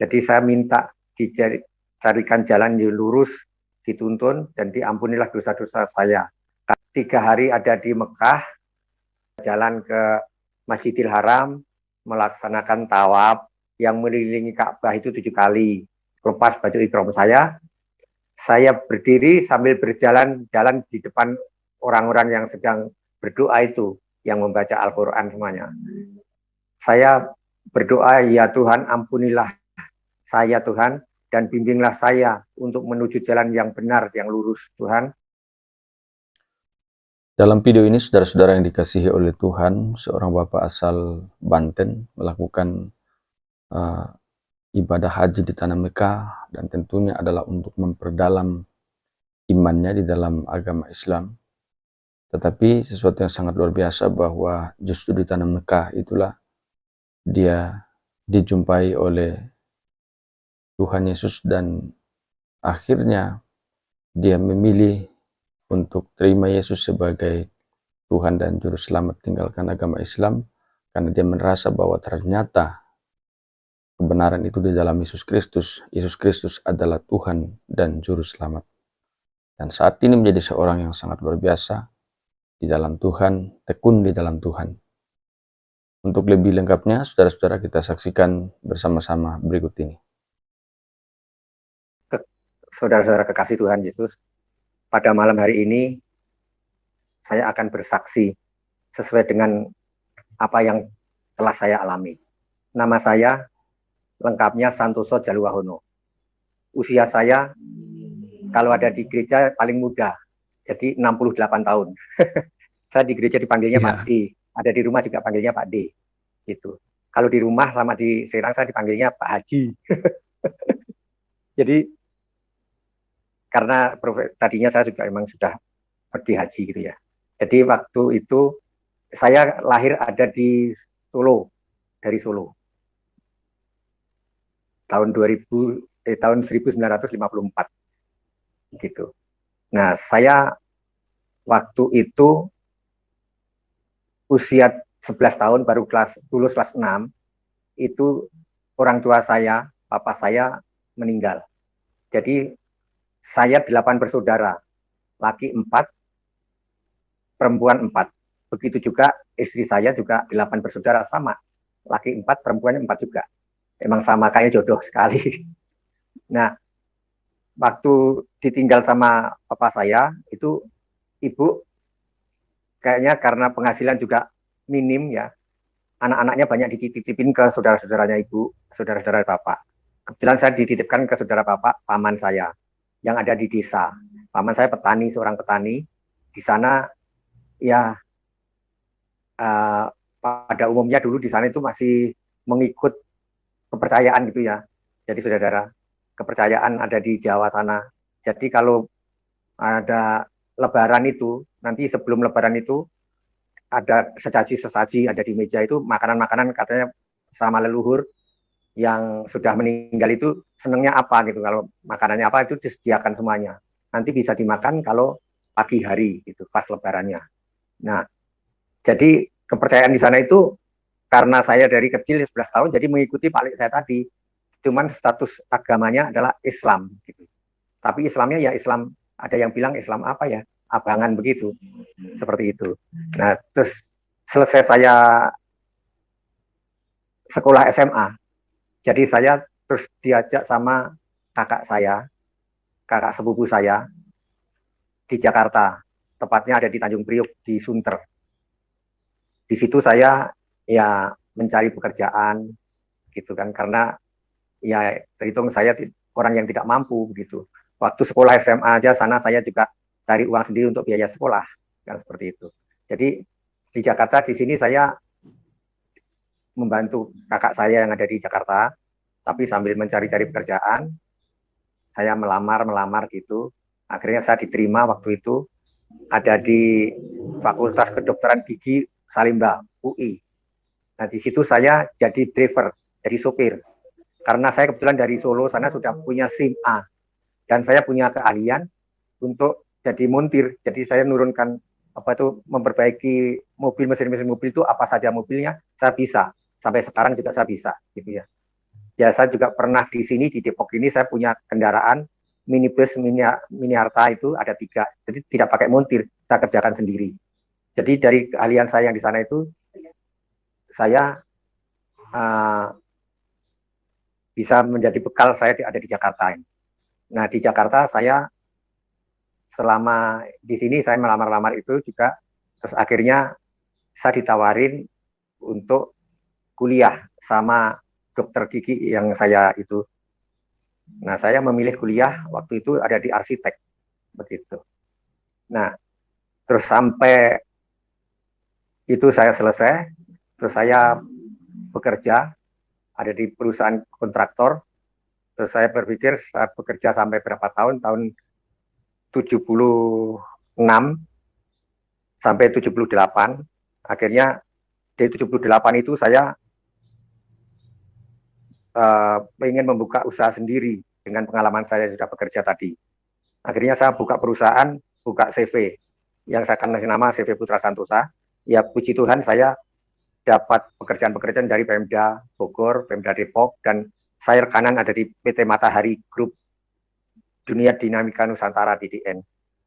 Jadi saya minta dicarikan jalan yang lurus, dituntun, dan diampunilah dosa-dosa saya. 3 hari ada di Mekah, jalan ke Masjidil Haram, melaksanakan tawaf yang mengelilingi Ka'bah itu 7 kali. Lepas baju ihram saya berdiri sambil berjalan-jalan di depan orang-orang yang sedang berdoa itu, yang membaca Al-Quran semuanya. Saya berdoa, ya Tuhan, ampunilah saya Tuhan, dan bimbinglah saya untuk menuju jalan yang benar, yang lurus Tuhan. Dalam video ini, saudara-saudara yang dikasihi oleh Tuhan, seorang bapak asal Banten melakukan ibadah haji di tanah Mekah, dan tentunya adalah untuk memperdalam imannya di dalam agama Islam. Tetapi sesuatu yang sangat luar biasa bahwa justru di tanah Mekah itulah dia dijumpai oleh Tuhan Yesus, dan akhirnya dia memilih untuk terima Yesus sebagai Tuhan dan Juru Selamat, tinggalkan agama Islam, karena dia merasa bahwa ternyata kebenaran itu di dalam Yesus Kristus. Yesus Kristus adalah Tuhan dan Juru Selamat. Dan saat ini menjadi seorang yang sangat luar biasa di dalam Tuhan, tekun di dalam Tuhan. Untuk lebih lengkapnya, saudara-saudara, kita saksikan bersama-sama berikut ini. Saudara-saudara kekasih Tuhan Yesus, pada malam hari ini saya akan bersaksi sesuai dengan apa yang telah saya alami. Nama saya lengkapnya Santoso Jaluwahono. Usia saya kalau ada di gereja paling muda, jadi 68 tahun. Saya di gereja dipanggilnya Pak D, ada di rumah juga panggilnya Pak D. Gitu. Kalau di rumah sama di Serang saya dipanggilnya Pak Haji. Jadi karena tadinya saya juga memang sudah pergi haji gitu ya. Jadi waktu itu saya lahir ada di Solo, dari Solo. Tahun 1954 gitu. Nah, saya waktu itu usia 11 tahun baru lulus kelas 6, itu orang tua saya, papa saya meninggal. Jadi saya 8 bersaudara, laki 4, perempuan 4. Begitu juga istri saya juga 8 bersaudara sama, laki 4, perempuannya 4 juga. Emang sama, kayak jodoh sekali. Nah, waktu ditinggal sama papa saya, itu ibu kayaknya karena penghasilan juga minim ya, anak-anaknya banyak dititipin ke saudara-saudaranya ibu, saudara-saudara bapak. Kebetulan saya dititipkan ke saudara bapak, paman saya, yang ada di desa. Paman saya petani, seorang petani. Di sana ya pada umumnya dulu di sana itu masih mengikut kepercayaan gitu ya. Jadi saudara, kepercayaan ada di Jawa sana. Jadi kalau ada lebaran itu, nanti sebelum lebaran itu ada sesaji-sesaji ada di meja itu, makanan-makanan katanya sama leluhur yang sudah meninggal itu senangnya apa gitu. Kalau makanannya apa itu disediakan semuanya. Nanti bisa dimakan kalau pagi hari gitu, pas lebarannya. Nah, jadi kepercayaan di sana itu karena saya dari kecil 11 tahun jadi mengikuti paling saya tadi. Cuman status agamanya adalah Islam gitu. Tapi Islamnya ya Islam, ada yang bilang Islam apa ya? Abangan begitu. Seperti itu. Nah, terus selesai saya sekolah SMA. Jadi saya terus diajak sama kakak saya, kakak sepupu saya di Jakarta. Tepatnya ada di Tanjung Priok, di Sunter. Di situ saya ya mencari pekerjaan gitu kan, karena ya terhitung saya orang yang tidak mampu gitu. Waktu sekolah SMA aja sana saya juga cari uang sendiri untuk biaya sekolah, kan seperti itu. Jadi di Jakarta di sini saya membantu kakak saya yang ada di Jakarta, tapi sambil mencari-cari pekerjaan, saya melamar gitu. Akhirnya saya diterima waktu itu ada di Fakultas Kedokteran Gigi Salimba, UI. Nah, di situ saya jadi driver, jadi sopir. Karena saya kebetulan dari Solo sana sudah punya SIM A. Dan saya punya keahlian untuk jadi montir. Jadi saya menurunkan memperbaiki mobil, mesin-mesin mobil itu apa saja mobilnya, saya bisa. Sampai sekarang juga saya bisa gitu ya. Ya, saya juga pernah di sini di Depok ini saya punya kendaraan minibus mini Arta itu ada 3, jadi tidak pakai montir, saya kerjakan sendiri. Jadi dari keahlian saya yang di sana itu saya uh, bisa menjadi bekal saya ada di Jakarta. Nah di Jakarta saya selama di sini saya melamar-lamar itu juga, terus akhirnya saya ditawarin untuk kuliah sama dokter gigi yang saya itu. Nah saya memilih kuliah waktu itu ada di arsitek begitu. Nah terus sampai itu saya selesai, terus saya bekerja ada di perusahaan kontraktor. Terus saya berpikir saya bekerja sampai berapa tahun 76 sampai 78. Akhirnya di 78 itu saya ingin membuka usaha sendiri dengan pengalaman saya sudah bekerja tadi. Akhirnya saya buka perusahaan, buka CV yang saya kenal nama CV Putra Santosa. Ya puji Tuhan saya dapat pekerjaan-pekerjaan dari Pemda Bogor, Pemda Depok, dan saya rekanan ada di PT Matahari Group Dunia Dinamika Nusantara DDN.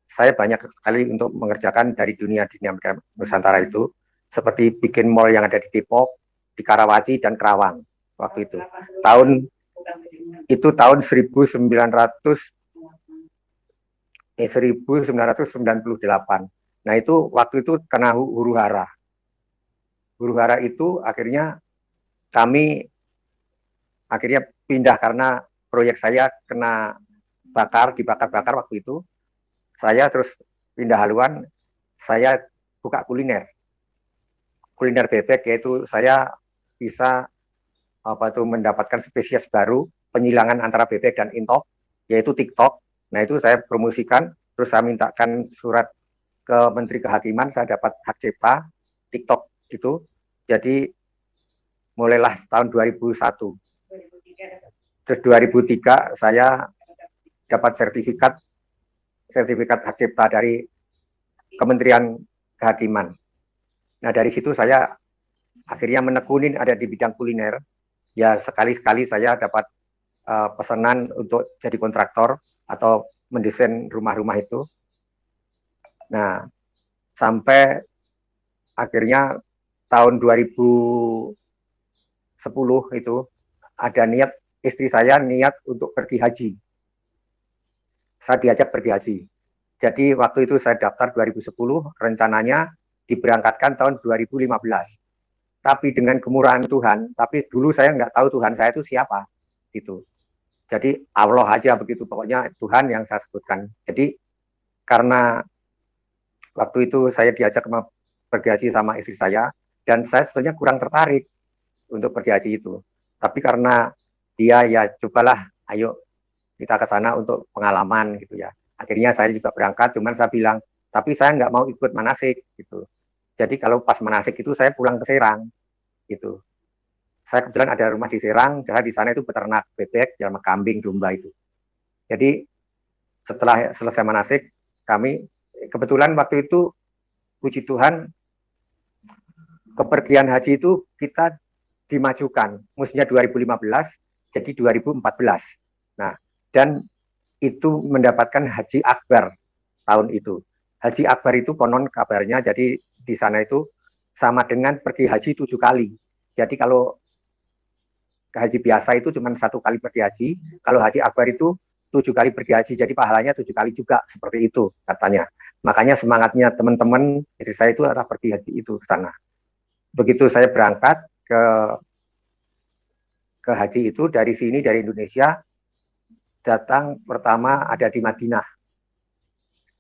Saya banyak sekali untuk mengerjakan dari dunia dinamika Nusantara itu, seperti bikin mall yang ada di Depok, di Karawaci, dan Kerawang waktu itu. Tahun 1998. Nah itu waktu itu kena huru hara. Huru hara itu akhirnya kami pindah karena proyek saya kena dibakar waktu itu. Saya terus pindah haluan, saya buka kuliner bebek, yaitu saya bisa mendapatkan spesies baru penyilangan antara bebek dan intok, yaitu TikTok. Nah itu saya promosikan, terus saya mintakan surat ke Menteri Kehakiman, saya dapat hak cipta TikTok itu. Jadi mulailah tahun 2001. Terus 2003 saya dapat sertifikat hak cipta dari Kementerian Kehakiman. Nah dari situ saya akhirnya menekunin ada di bidang kuliner. Ya sekali-sekali saya dapat pesanan untuk jadi kontraktor atau mendesain rumah-rumah itu. Nah sampai akhirnya tahun 2010 itu ada niat, istri saya niat untuk pergi haji. Saya diajak pergi haji. Jadi waktu itu saya daftar 2010, rencananya diberangkatkan tahun 2015. Tapi dengan kemurahan Tuhan, tapi dulu saya nggak tahu Tuhan saya itu siapa, gitu. Jadi Allah aja begitu, pokoknya Tuhan yang saya sebutkan. Jadi karena waktu itu saya diajak pergi haji sama istri saya, dan saya sebenarnya kurang tertarik untuk pergi haji itu. Tapi karena dia ya cobalah, ayo kita ke sana untuk pengalaman gitu ya. Akhirnya saya juga berangkat, cuman saya bilang, tapi saya nggak mau ikut manasik gitu. Jadi kalau pas manasik itu saya pulang ke Serang gitu. Saya kebetulan ada rumah di Serang, karena di sana itu peternak bebek, sama kambing, domba itu. Jadi setelah selesai manasik, kami kebetulan waktu itu puji Tuhan kepergian haji itu kita dimajukan, mestinya 2015 jadi 2014. Nah, dan itu mendapatkan haji akbar tahun itu. Haji akbar itu konon kabarnya, jadi di sana itu sama dengan pergi haji 7 kali. Jadi kalau haji biasa itu cuma 1 kali pergi haji, kalau haji akbar itu 7 kali pergi haji, jadi pahalanya 7 kali juga, seperti itu katanya. Makanya semangatnya teman-teman istri saya itu adalah pergi haji itu ke sana. Begitu saya berangkat ke haji itu dari sini, dari Indonesia, datang pertama ada di Madinah.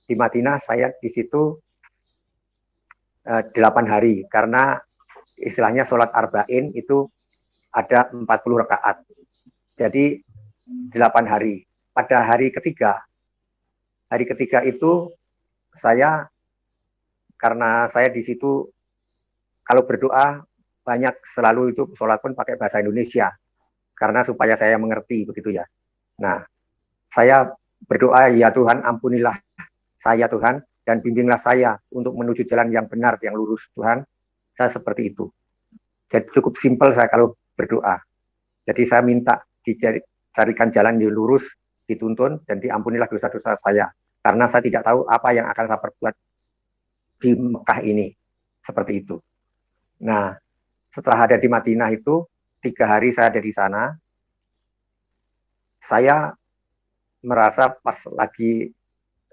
Di Madinah saya di situ 8 hari, karena istilahnya sholat arba'in itu ada 40 rakaat. Jadi 8 hari. Pada hari ketiga itu saya, karena saya di situ kalau berdoa banyak selalu itu sholat pun pakai bahasa Indonesia, karena supaya saya mengerti begitu ya. Nah, saya berdoa, ya Tuhan ampunilah saya Tuhan, dan bimbinglah saya untuk menuju jalan yang benar, yang lurus Tuhan. Saya seperti itu. Jadi cukup simpel saya kalau berdoa. Jadi saya minta dicarikan jalan yang lurus, dituntun, dan diampunilah dosa-dosa saya. Karena saya tidak tahu apa yang akan saya perbuat di Mekah ini. Seperti itu. Nah, setelah ada di Madinah itu, 3 hari saya ada di sana, saya merasa pas lagi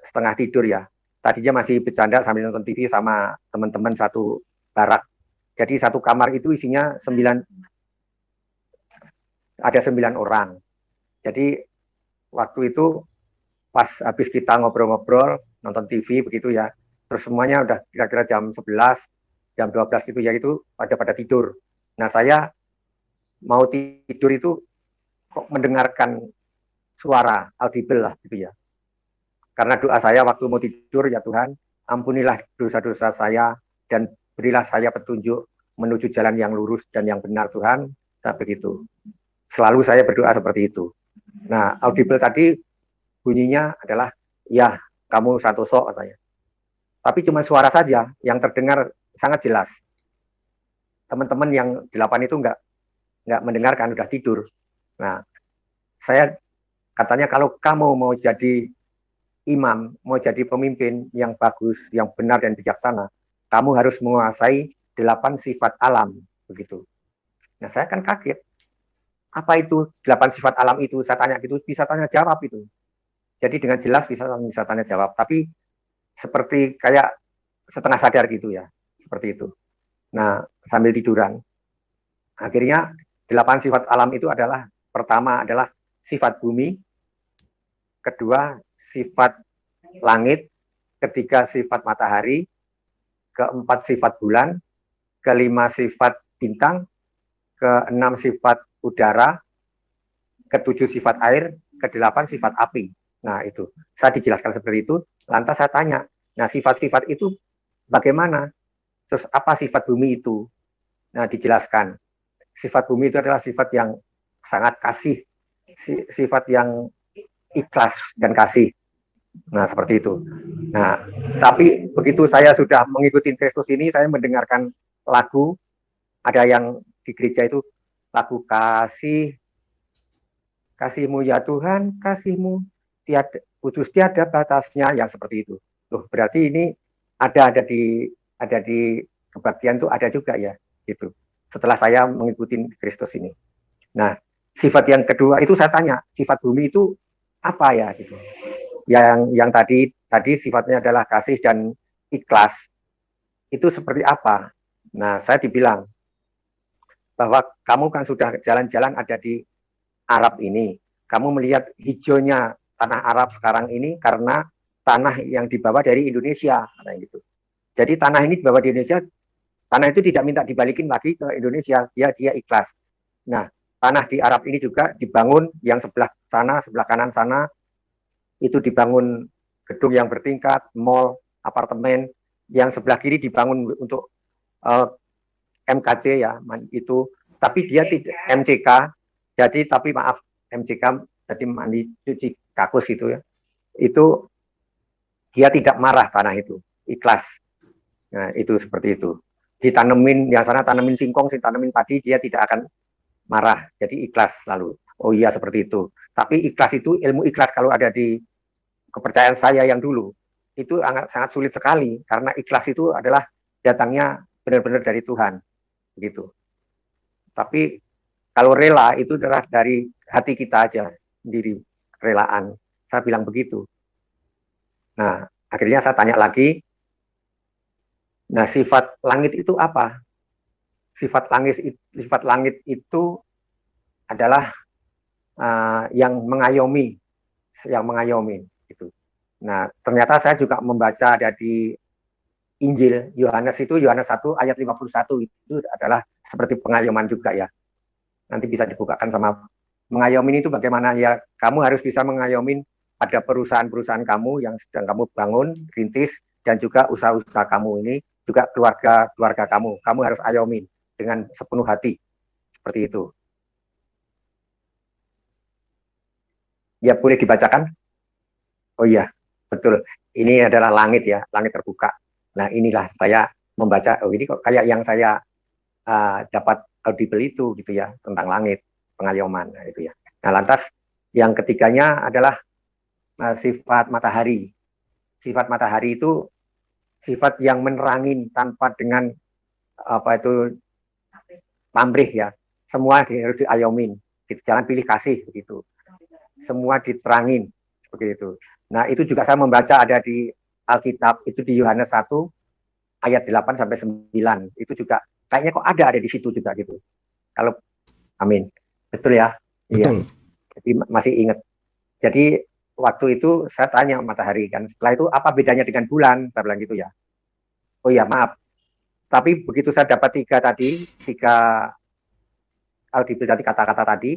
setengah tidur ya. Tadinya masih bercanda sambil nonton TV sama teman-teman satu barak. Jadi satu kamar itu isinya ada 9 orang. Jadi waktu itu pas habis kita ngobrol-ngobrol, nonton TV begitu ya, terus semuanya udah kira-kira jam 11, jam 12 gitu ya, itu pada tidur. Nah, saya mau tidur itu kok mendengarkan suara audible lah gitu ya. Karena doa saya waktu mau tidur, ya Tuhan, ampunilah dosa-dosa saya dan berilah saya petunjuk menuju jalan yang lurus dan yang benar Tuhan. Nah, begitu. Selalu saya berdoa seperti itu. Nah, audible tadi bunyinya adalah, ya, kamu Santoso katanya. Tapi cuma suara saja yang terdengar sangat jelas. Teman-teman yang 8 itu nggak mendengarkan, udah tidur. Nah, saya katanya kalau kamu mau jadi imam, mau jadi pemimpin yang bagus, yang benar dan bijaksana, kamu harus menguasai 8 sifat alam, begitu. Nah, saya kan kaget. Apa itu 8 sifat alam itu? Saya tanya gitu, bisa tanya jawab itu. Jadi dengan jelas bisa tanya jawab. Tapi seperti kayak setengah sadar gitu ya, seperti itu. Nah, sambil tiduran. Akhirnya 8 sifat alam itu adalah, pertama adalah sifat bumi, kedua sifat langit, ketiga sifat matahari, keempat sifat bulan, kelima sifat bintang, keenam sifat udara, ketujuh sifat air, kedelapan sifat api. Nah, itu saya dijelaskan seperti itu. Lantas saya tanya, nah sifat-sifat itu bagaimana? Terus apa sifat bumi itu? Nah, dijelaskan. Sifat bumi itu adalah sifat yang sangat kasih, sifat yang ikhlas dan kasih. Nah, seperti itu. Nah, tapi begitu saya sudah mengikuti Kristus ini, saya mendengarkan lagu, ada yang di gereja itu lagu kasihmu ya Tuhan, kasihmu tiada putus tiada batasnya, yang seperti itu. Loh, berarti ini ada di kebaktian tuh ada juga ya, gitu. Setelah saya mengikuti Kristus ini. Nah, sifat yang kedua itu saya tanya, sifat bumi itu apa ya, gitu. Yang tadi sifatnya adalah kasih dan ikhlas. Itu seperti apa? Nah, saya dibilang bahwa kamu kan sudah jalan-jalan ada di Arab ini. Kamu melihat hijaunya tanah Arab sekarang ini karena tanah yang dibawa dari Indonesia, gitu. Jadi tanah ini dibawa di Indonesia, tanah itu tidak minta dibalikin lagi ke Indonesia, dia ikhlas. Nah, tanah di Arab ini juga dibangun, yang sebelah sana, sebelah kanan sana, itu dibangun gedung yang bertingkat, mall, apartemen, yang sebelah kiri dibangun untuk MKC ya, itu, tapi dia tidak MCK, jadi tapi maaf MCK, jadi mandi cuci kakus itu ya, itu dia tidak marah tanah itu, ikhlas. Nah, itu seperti itu. Ditanemin yang sana, tanemin singkong, tanemin padi, dia tidak akan marah, jadi ikhlas selalu. Oh iya, seperti itu. Tapi ikhlas itu, ilmu ikhlas kalau ada di kepercayaan saya yang dulu, itu sangat sulit sekali, karena ikhlas itu adalah datangnya benar-benar dari Tuhan, begitu. Tapi kalau rela itu adalah dari hati kita aja sendiri, relaan. Saya bilang begitu. Nah, akhirnya saya tanya lagi, nah sifat langit itu apa? Sifat langit itu adalah yang mengayomi, gitu. Nah, ternyata saya juga membaca ada di Injil Yohanes 1 ayat 51 itu adalah seperti pengayoman juga ya. Nanti bisa dibukakan sama mengayomin itu bagaimana ya, kamu harus bisa mengayomin pada perusahaan-perusahaan kamu yang sedang kamu bangun, rintis, dan juga usaha-usaha kamu ini, juga keluarga kamu harus ayomin dengan sepenuh hati, seperti itu. Ya, boleh dibacakan? Oh iya, betul. Ini adalah langit ya, langit terbuka. Nah, inilah saya membaca, oh ini kok kayak yang saya dapat audible itu gitu ya, tentang langit. pengayoman. Nah, itu ya. Nah, lantas yang ketiganya adalah sifat matahari. Sifat matahari itu sifat yang menerangin tanpa dengan apa itu pamrih ya. Semua harus diayomin. Jangan pilih kasih begitu. Semua diterangin begitu. Nah, itu juga saya membaca ada di Alkitab, itu di Yohanes 1 ayat 8 sampai 9. Itu juga kayaknya kok ada di situ juga gitu. Kalau amin. Betul ya? Betul. Iya. Jadi masih ingat. Jadi waktu itu saya tanya matahari kan. Setelah itu apa bedanya dengan bulan? Saya bilang gitu ya. Oh iya, maaf. Tapi begitu saya dapat tiga tadi kata-kata tadi,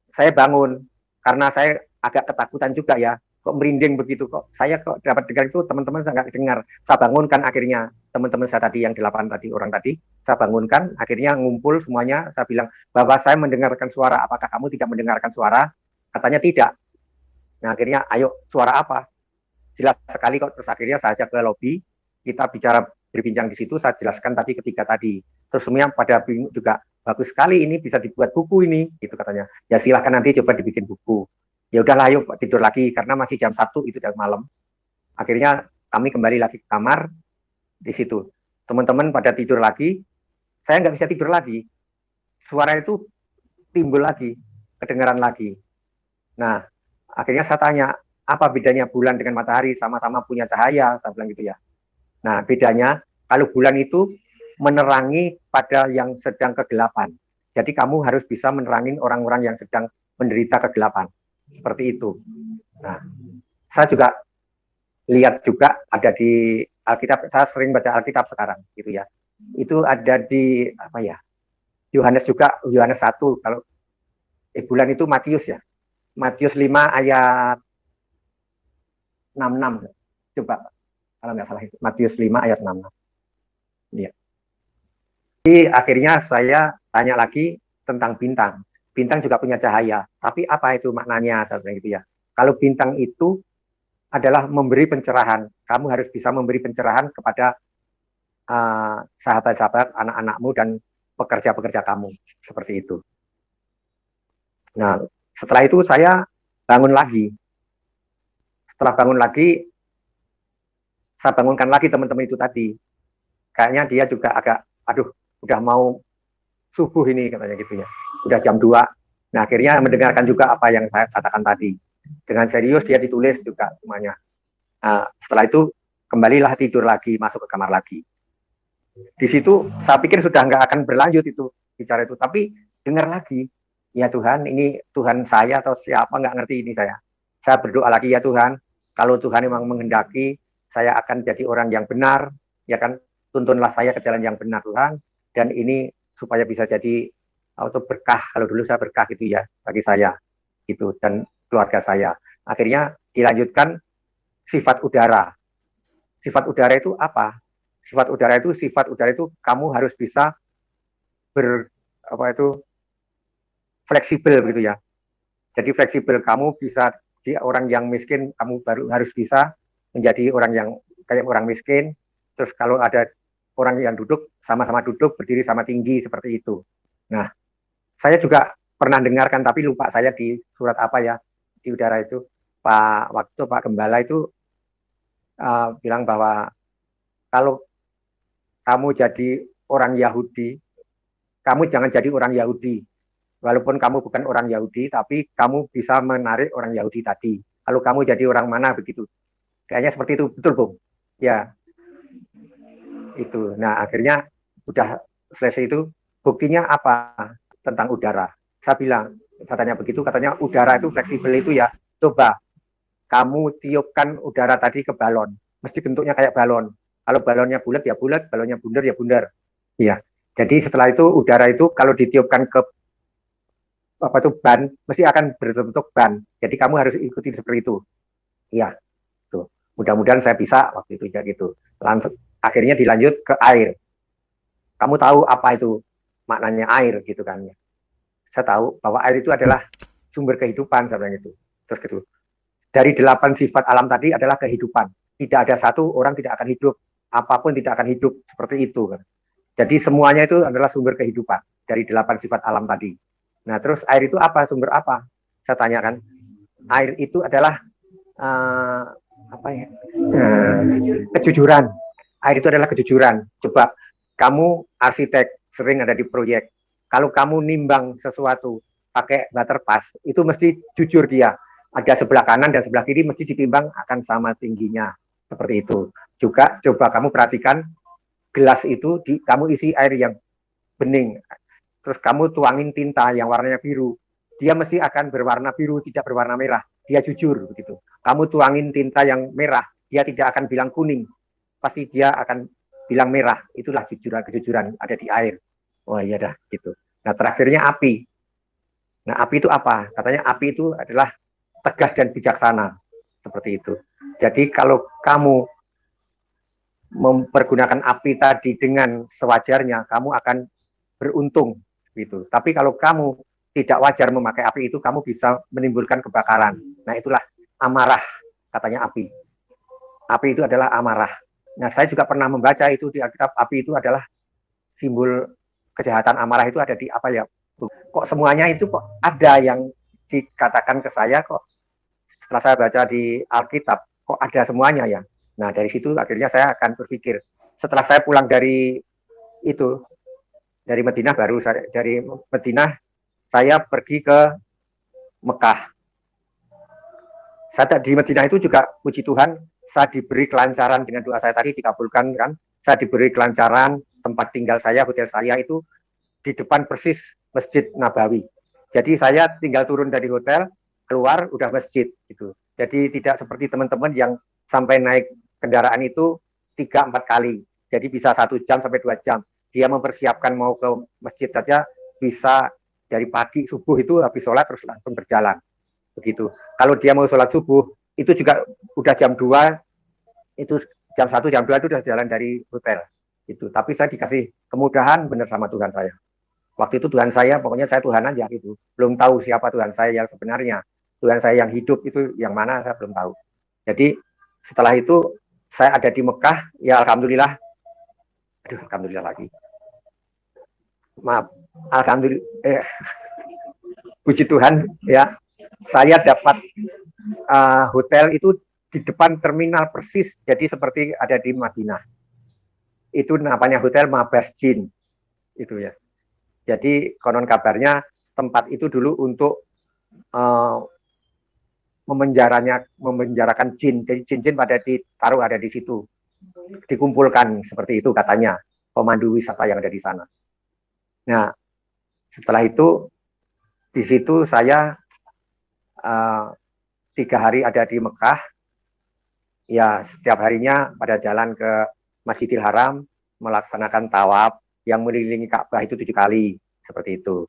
saya bangun karena saya agak ketakutan juga ya. Kok merinding begitu kok. Saya kok dapat dengar itu teman-teman saya nggak dengar. Saya bangunkan akhirnya teman-teman saya tadi yang 8 tadi orang tadi, saya bangunkan akhirnya ngumpul semuanya. Saya bilang bahwa saya mendengarkan suara. Apakah kamu tidak mendengarkan suara? Katanya tidak. Nah akhirnya ayo suara apa? Jelas sekali kok. Terus akhirnya saya ajak ke lobby, kita bicara berbincang di situ. Saya jelaskan tadi ketiga tadi. Terus semuanya pada bingung juga, bagus sekali ini bisa dibuat buku ini, gitu katanya. Ya silahkan nanti coba dibikin buku. Ya udahlah yuk tidur lagi karena masih jam 1 itu jam malam. Akhirnya kami kembali lagi ke kamar di situ. Teman-teman pada tidur lagi, saya nggak bisa tidur lagi. Suara itu timbul lagi, kedengaran lagi. Nah, akhirnya saya tanya, apa bedanya bulan dengan matahari? Sama-sama punya cahaya, saya bilang gitu ya. Nah, bedanya kalau bulan itu menerangi pada yang sedang kegelapan. Jadi kamu harus bisa menerangi orang-orang yang sedang menderita kegelapan. Seperti itu. Nah, saya juga lihat juga ada di Alkitab. Saya sering baca Alkitab sekarang, gitu ya. Itu ada di apa ya? Yohanes juga, Yohanes 1. Kalau bulan itu Matius ya. Matius 5 ayat 66. Coba kalau nggak salah itu. Matius 5 ayat 66. Iya. Jadi akhirnya saya tanya lagi tentang bintang. Bintang juga punya cahaya, tapi apa itu maknanya? Saya gitu ya. Kalau bintang itu adalah memberi pencerahan, kamu harus bisa memberi pencerahan kepada sahabat-sahabat, anak-anakmu dan pekerja-pekerja kamu, seperti itu. Nah, setelah itu saya bangun lagi. Setelah bangun lagi, saya bangunkan lagi teman-teman itu tadi. Kayaknya dia juga agak, aduh, udah mau subuh ini katanya gitu ya. Udah jam 2. Nah, akhirnya mendengarkan juga apa yang saya katakan tadi. Dengan serius dia ditulis juga semuanya. Nah, setelah itu kembalilah tidur lagi, masuk ke kamar lagi. Di situ saya pikir sudah nggak akan berlanjut itu bicara itu, tapi dengar lagi, ya Tuhan, ini Tuhan saya atau siapa nggak ngerti ini saya. Saya berdoa lagi, ya Tuhan, kalau Tuhan memang menghendaki saya akan jadi orang yang benar, ya kan, tuntunlah saya ke jalan yang benar Tuhan, dan ini supaya bisa jadi atau berkah, kalau dulu saya berkah gitu ya bagi saya gitu dan keluarga saya. Akhirnya dilanjutkan sifat udara. Sifat udara itu apa? Sifat udara itu kamu harus bisa fleksibel gitu ya. Jadi fleksibel, kamu bisa di orang yang miskin, kamu baru harus bisa menjadi orang yang kayak orang miskin. Terus kalau ada orang yang duduk, sama-sama duduk, berdiri sama tinggi seperti itu. Nah, saya juga pernah dengarkan, tapi lupa saya di surat apa ya, di udara itu, Pak Gembala itu bilang bahwa kalau kamu jadi orang Yahudi, kamu jangan jadi orang Yahudi. Walaupun kamu bukan orang Yahudi, tapi kamu bisa menarik orang Yahudi tadi. Kalau kamu jadi orang mana begitu. Kayaknya seperti itu, betul Bung? Ya, itu. Nah, akhirnya udah selesai itu, buktinya apa? Tentang udara. Saya bilang, katanya begitu, katanya udara itu fleksibel itu ya. Coba kamu tiupkan udara tadi ke balon, mesti bentuknya kayak balon. Kalau balonnya bulat ya bulat, balonnya bundar ya bundar. Iya. Jadi setelah itu udara itu kalau ditiupkan ke ban, mesti akan berbentuk ban. Jadi kamu harus ikuti seperti itu. Iya. Tuh. Mudah-mudahan saya bisa waktu itu ya gitu. Langsung akhirnya dilanjut ke air. Kamu tahu apa itu maknanya air gitu kan ya. Saya tahu bahwa air itu adalah sumber kehidupan sebenarnya itu. Terus gitu. Dari 8 sifat alam tadi adalah kehidupan. Tidak ada satu orang tidak akan hidup, apapun tidak akan hidup seperti itu kan. Jadi semuanya itu adalah sumber kehidupan dari 8 sifat alam tadi. Nah, terus air itu apa? Sumber apa? Saya tanyakan. Air itu adalah apa ya? Kejujuran. Air itu adalah kejujuran. Coba kamu arsitek sering ada di proyek. Kalau kamu nimbang sesuatu pakai waterpass, itu mesti jujur dia. Ada sebelah kanan dan sebelah kiri mesti ditimbang akan sama tingginya. Seperti itu. Juga coba kamu perhatikan gelas itu kamu isi air yang bening. Terus kamu tuangin tinta yang warnanya biru. Dia mesti akan berwarna biru, tidak berwarna merah. Dia jujur begitu. Kamu tuangin tinta yang merah, dia tidak akan bilang kuning. Pasti dia akan bilang merah. Itulah kejujuran ada di air. Oh iya dah gitu. Nah, terakhirnya api. Nah, api itu apa? Katanya api itu adalah tegas dan bijaksana. Seperti itu. Jadi kalau kamu mempergunakan api tadi dengan sewajarnya, kamu akan beruntung gitu. Tapi kalau kamu tidak wajar memakai api itu, kamu bisa menimbulkan kebakaran. Nah, itulah amarah, katanya api. Api itu adalah amarah. Nah, saya juga pernah membaca itu di Alkitab, api itu adalah simbol kejahatan. Amarah itu ada di apa ya? Kok semuanya itu kok ada yang dikatakan ke saya kok setelah saya baca di Alkitab, kok ada semuanya ya? Nah, dari situ akhirnya saya akan berpikir. Setelah saya pulang dari itu, dari Madinah dari Madinah saya pergi ke Mekah. Saya di Madinah itu juga puji Tuhan, saya diberi kelancaran dengan doa saya tadi dikabulkan kan. Saya diberi kelancaran, tempat tinggal saya, hotel saya itu di depan persis Masjid Nabawi. Jadi saya tinggal turun dari hotel, keluar udah masjid gitu. Jadi tidak seperti teman-teman yang sampai naik kendaraan itu 3-4 kali. Jadi bisa 1 jam sampai 2 jam. Dia mempersiapkan mau ke masjid saja bisa dari pagi subuh itu habis sholat terus langsung berjalan. Begitu. Kalau dia mau sholat subuh itu juga udah jam 2, itu jam 1, jam 2 itu udah jalan dari hotel. Itu. Tapi saya dikasih kemudahan benar sama Tuhan saya. Waktu itu Tuhan saya, pokoknya saya Tuhan aja gitu. Belum tahu siapa Tuhan saya yang sebenarnya. Tuhan saya yang hidup itu yang mana saya belum tahu. Jadi setelah itu saya ada di Mekah, ya alhamdulillah. Alhamdulillah lagi. Maaf, alhamdulillah. Puji Tuhan ya. Saya dapat hotel itu di depan terminal persis, jadi seperti ada di Madinah. Itu namanya Hotel Mabas Jin. Itu ya. Jadi konon kabarnya tempat itu dulu untuk memenjarakan jin. Jadi jin-jin pada ditaruh ada di situ. Dikumpulkan seperti itu katanya pemandu wisata yang ada di sana. Nah, setelah itu di situ saya 3 hari ada di Mekah. Ya, setiap harinya pada jalan ke Masjidil Haram melaksanakan tawaf yang mengelilingi Ka'bah itu 7 kali seperti itu.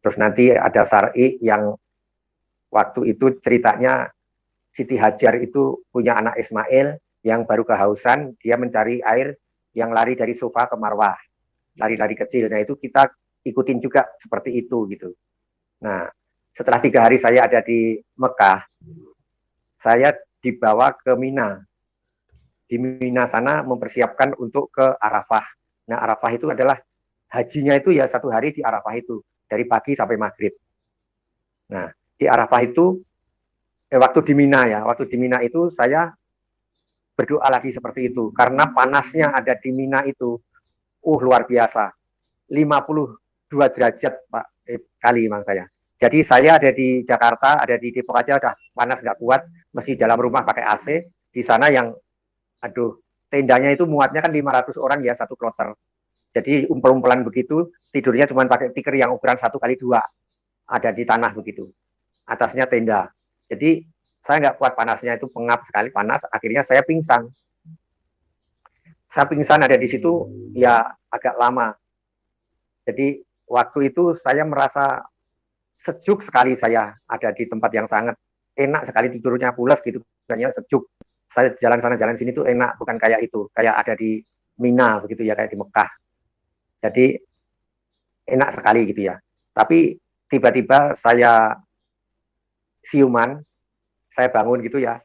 Terus nanti ada syar'i yang waktu itu ceritanya Siti Hajar itu punya anak Ismail yang baru kehausan, dia mencari air yang lari dari Sofa ke Marwah, lari-lari kecil. Nah itu kita ikutin juga seperti itu gitu. Nah setelah 3 hari saya ada di Mekah, saya dibawa ke Mina. Di Mina sana mempersiapkan untuk ke Arafah. Nah Arafah itu adalah hajinya itu ya 1 hari di Arafah itu dari pagi sampai maghrib. Nah di Arafah itu waktu di Mina itu saya berdoa lagi seperti itu karena panasnya ada di Mina itu luar biasa, 52 derajat Pak kali memang saya. Jadi saya ada di Jakarta, ada di Depok aja udah panas nggak kuat, mesti dalam rumah pakai AC. Di sana yang tendanya itu muatnya kan 500 orang ya satu kloter. Jadi umpel-umpelan begitu, tidurnya cuma pakai tikar yang ukuran 1x2, ada di tanah begitu. Atasnya tenda. Jadi saya nggak kuat panasnya, itu pengap sekali panas, akhirnya saya pingsan. Saya pingsan ada di situ ya agak lama. Jadi waktu itu saya merasa sejuk sekali, saya ada di tempat yang sangat enak sekali, tidurnya pulas gitu, kayaknya sejuk. Saya jalan sana jalan sini tuh enak, bukan kayak itu, kayak ada di Mina begitu ya, kayak di Mekah. Jadi enak sekali gitu ya. Tapi tiba-tiba saya siuman, saya bangun gitu ya,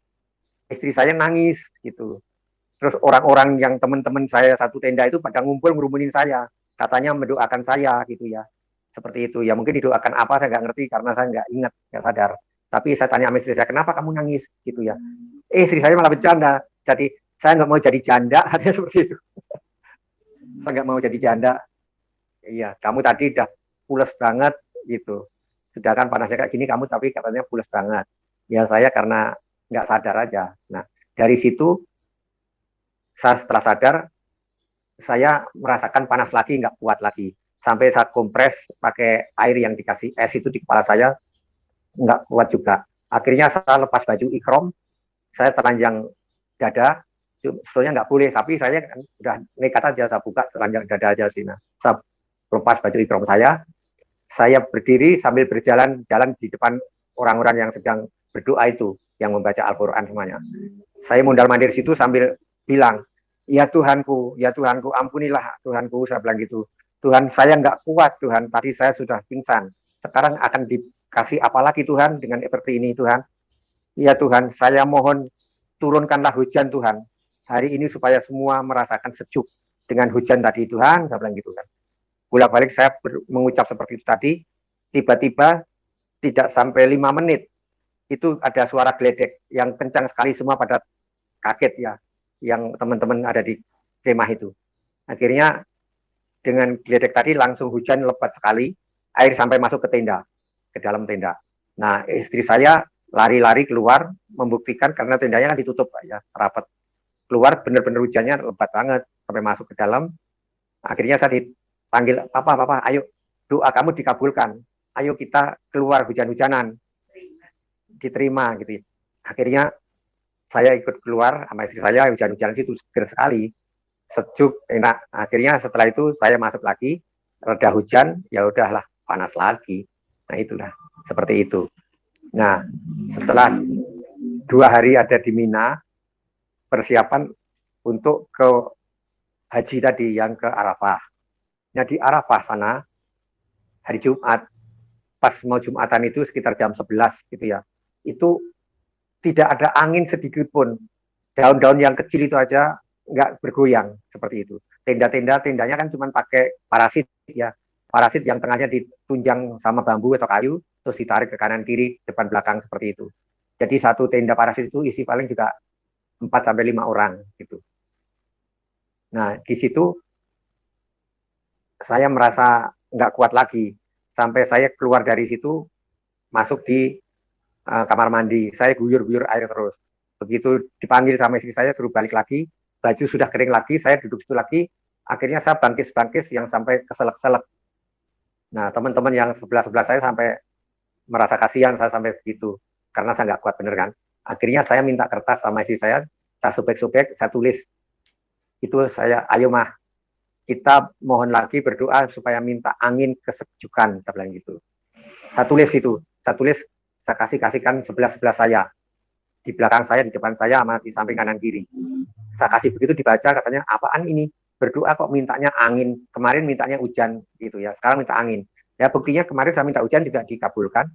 istri saya nangis gitu. Terus orang-orang yang teman-teman saya satu tenda itu pada ngumpul ngerumunin saya, katanya mendoakan saya gitu ya. seperti itu. Ya mungkin didoakan apa saya nggak ngerti karena saya nggak ingat, nggak sadar. Tapi saya tanya sama istri saya, kenapa kamu nangis gitu ya? Istri saya malah bercanda. Jadi saya nggak mau jadi janda, katanya seperti itu. Saya nggak mau jadi janda. Iya, kamu tadi udah pules banget gitu. Sedangkan panasnya kayak gini, kamu tapi katanya pules banget. Ya saya karena nggak sadar aja. Nah dari situ saya setelah sadar, saya merasakan panas lagi, nggak kuat lagi. Sampai saat kompres pakai air yang dikasih es itu di kepala saya, nggak kuat juga. Akhirnya saya lepas baju ikrom, saya telanjang dada, sebetulnya nggak boleh, tapi saya kan udah nekat aja, saya buka telanjang dada aja sih. Nah, saya lepas baju ikrom saya berdiri sambil jalan di depan orang-orang yang sedang berdoa itu, yang membaca Al-Quran semuanya. Saya mondar mandir situ sambil bilang, ya Tuhanku, ampunilah Tuhanku, saya bilang gitu. Tuhan, saya nggak kuat Tuhan, tadi saya sudah pingsan. Sekarang akan dikasih apa lagi Tuhan dengan seperti ini Tuhan. Ya Tuhan, saya mohon turunkanlah hujan Tuhan. Hari ini supaya semua merasakan sejuk dengan hujan tadi Tuhan, saya bilang gitu kan. Bolak-balik saya mengucap seperti itu tadi, tiba-tiba tidak sampai 5 menit, itu ada suara geledek yang kencang sekali, semua pada kaget ya, yang teman-teman ada di kemah itu. Akhirnya dengan geledek tadi langsung hujan lebat sekali, air sampai masuk ke tenda, ke dalam tenda. Nah istri saya lari-lari keluar, membuktikan karena tendanya kan ditutup ya, rapat. Keluar benar-benar hujannya lebat banget, sampai masuk ke dalam. Akhirnya saya dipanggil, papa, ayo doa kamu dikabulkan. Ayo kita keluar hujan-hujanan. Diterima gitu. Akhirnya saya ikut keluar sama istri saya, hujan-hujanan situ seger sekali. Sejuk, enak. Akhirnya setelah itu saya masuk lagi, reda hujan, ya udahlah panas lagi. Nah itulah, seperti itu. Nah setelah 2 hari ada di Mina, persiapan untuk ke haji tadi yang ke Arafah. Nah di Arafah sana hari Jumat, pas mau Jumatan itu sekitar jam 11 gitu ya, itu tidak ada angin sedikit pun. Daun-daun yang kecil itu aja nggak bergoyang seperti itu. Tendanya kan cuma pakai parasit ya, parasit yang tengahnya ditunjang sama bambu atau kayu, terus ditarik ke kanan kiri, depan belakang seperti itu. Jadi satu tenda parasit itu isi paling juga 4-5 orang gitu. Nah di situ saya merasa nggak kuat lagi, sampai saya keluar dari situ, masuk di kamar mandi, saya guyur-guyur air terus. Begitu dipanggil sama istri saya, suruh balik lagi, baju sudah kering lagi, saya duduk situ lagi, akhirnya saya bangkis-bangkis yang sampai keselak-selak. Nah teman-teman yang sebelah-sebelah saya sampai merasa kasihan saya sampai begitu, karena saya nggak kuat bener kan. Akhirnya saya minta kertas sama istri saya sobek-sobek, saya tulis, itu saya, ayo mah, kita mohon lagi berdoa supaya minta angin kesejukan, saya bilang gitu. Saya tulis, saya kasihkan sebelah-sebelah saya, di belakang saya, di depan saya, sama di samping kanan kiri. Saya kasih begitu, dibaca, katanya apaan ini? Berdoa kok mintanya angin, kemarin mintanya hujan gitu ya, sekarang minta angin. Ya buktinya kemarin saya minta hujan juga dikabulkan,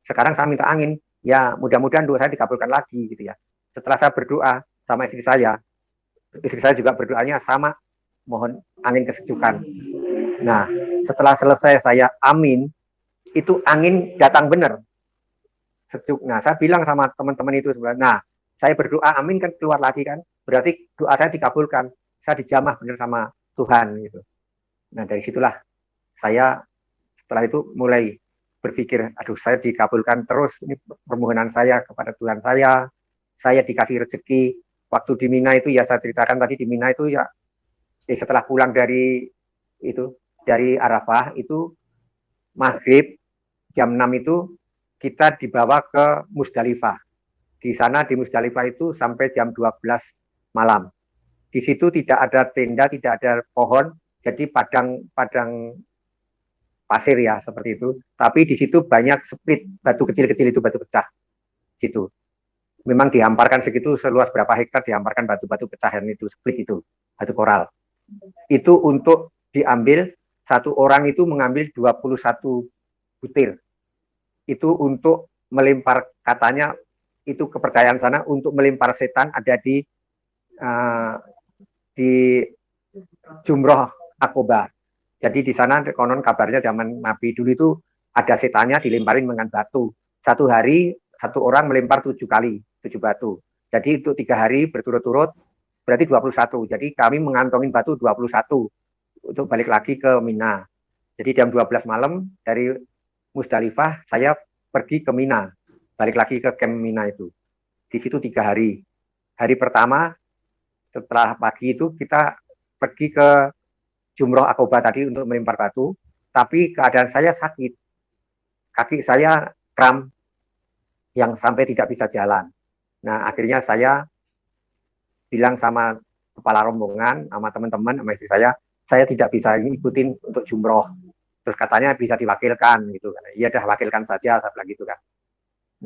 sekarang saya minta angin, ya mudah-mudahan doa saya dikabulkan lagi gitu ya. Setelah saya berdoa sama istri saya juga berdoanya sama, mohon angin kesejukan. Nah setelah selesai saya amin, itu angin datang benar, sejuk. Nah saya bilang sama teman-teman itu sebenarnya, nah saya berdoa amin kan keluar lagi kan, berarti doa saya dikabulkan, saya dijamah benar sama Tuhan gitu. Nah dari situlah saya setelah itu mulai berpikir, aduh saya dikabulkan terus, ini permohonan saya kepada Tuhan saya dikasih rezeki. Waktu di Mina itu ya saya ceritakan tadi, di Mina itu ya setelah pulang dari Arafah itu maghrib jam 6 itu kita dibawa ke Musdalifah. Di sana di Musdalifah itu sampai jam 12 malam. Di situ tidak ada tenda, tidak ada pohon, jadi padang pasir ya seperti itu. Tapi di situ banyak split, batu kecil-kecil itu, batu pecah. Gitu. Memang dihamparkan segitu, seluas berapa hektar dihamparkan batu-batu pecahan itu, split itu, batu koral. Itu untuk diambil, satu orang itu mengambil 21 butir. Itu untuk melempar, katanya itu kepercayaan sana, untuk melempar setan ada di Jumroh Aqobah. Jadi di sana konon kabarnya zaman Nabi dulu itu ada setannya dilemparin dengan batu. Satu hari satu orang melempar 7 kali, 7 batu. Jadi untuk 3 hari berturut-turut berarti 21. Jadi kami mengantongin batu 21 untuk balik lagi ke Mina. Jadi jam 12 malam dari Musdalifah saya pergi ke Mina, balik lagi ke camp Mina itu. Di situ 3 hari. Hari pertama setelah pagi itu kita pergi ke Jumroh Aqobah tadi untuk melempar batu, tapi keadaan saya sakit, kaki saya kram yang sampai tidak bisa jalan. Nah akhirnya saya bilang sama kepala rombongan, sama teman-teman, sama istri saya tidak bisa ikutin untuk jumroh. Terus katanya bisa diwakilkan gitu kan. Iya dah wakilkan saja, saya bilang gitu kan.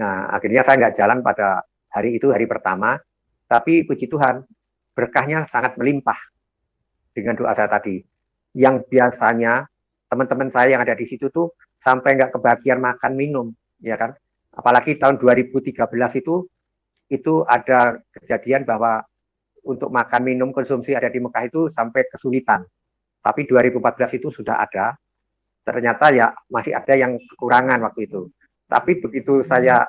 Nah akhirnya saya nggak jalan pada hari itu, hari pertama. Tapi puji Tuhan berkahnya sangat melimpah dengan doa saya tadi. Yang biasanya teman-teman saya yang ada di situ tuh sampai nggak kebagian makan minum, ya kan? Apalagi tahun 2013 itu ada kejadian bahwa untuk makan minum konsumsi ada di Mekah itu sampai kesulitan. Tapi 2014 itu sudah ada. Ternyata ya masih ada yang kekurangan waktu itu. Tapi begitu saya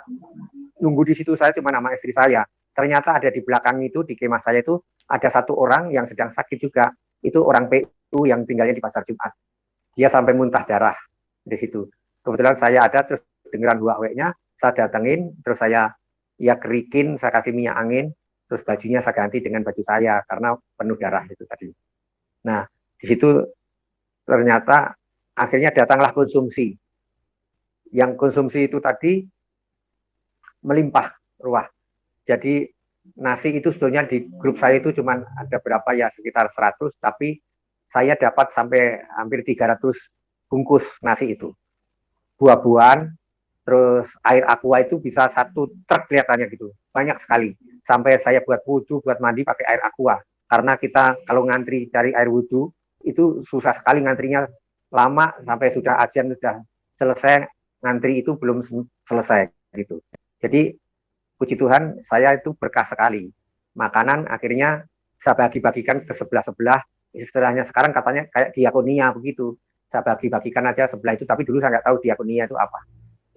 nunggu di situ, saya cuma nama istri saya. Ternyata ada di belakang itu, di kemah saya itu, ada satu orang yang sedang sakit juga. Itu orang PU yang tinggalnya di Pasar Jumat. Dia sampai muntah darah di situ. Kebetulan saya ada, terus dengeran huawei-nya, saya datengin, terus saya ya kerikin, saya kasih minyak angin, terus bajunya saya ganti dengan baju saya, karena penuh darah itu tadi. Nah, di situ ternyata akhirnya datanglah konsumsi. Yang konsumsi itu tadi melimpah ruah. Jadi nasi itu sebetulnya di grup saya itu cuma ada berapa ya, sekitar 100, tapi saya dapat sampai hampir 300 bungkus nasi itu. Buah-buahan, terus air aqua itu bisa 1 truk kelihatannya gitu. Banyak sekali. Sampai saya buat wudhu, buat mandi pakai air aqua. Karena kita kalau ngantri cari air wudhu, itu susah sekali ngantrinya, lama sampai sudah ajian sudah selesai, ngantri itu belum selesai gitu. Jadi puji Tuhan saya itu berkah sekali. Makanan akhirnya saya bagi-bagikan ke sebelah-sebelah, istilahnya sekarang katanya kayak diakonia begitu. Saya bagi-bagikan aja sebelah itu, tapi dulu saya nggak tahu diakonia itu apa.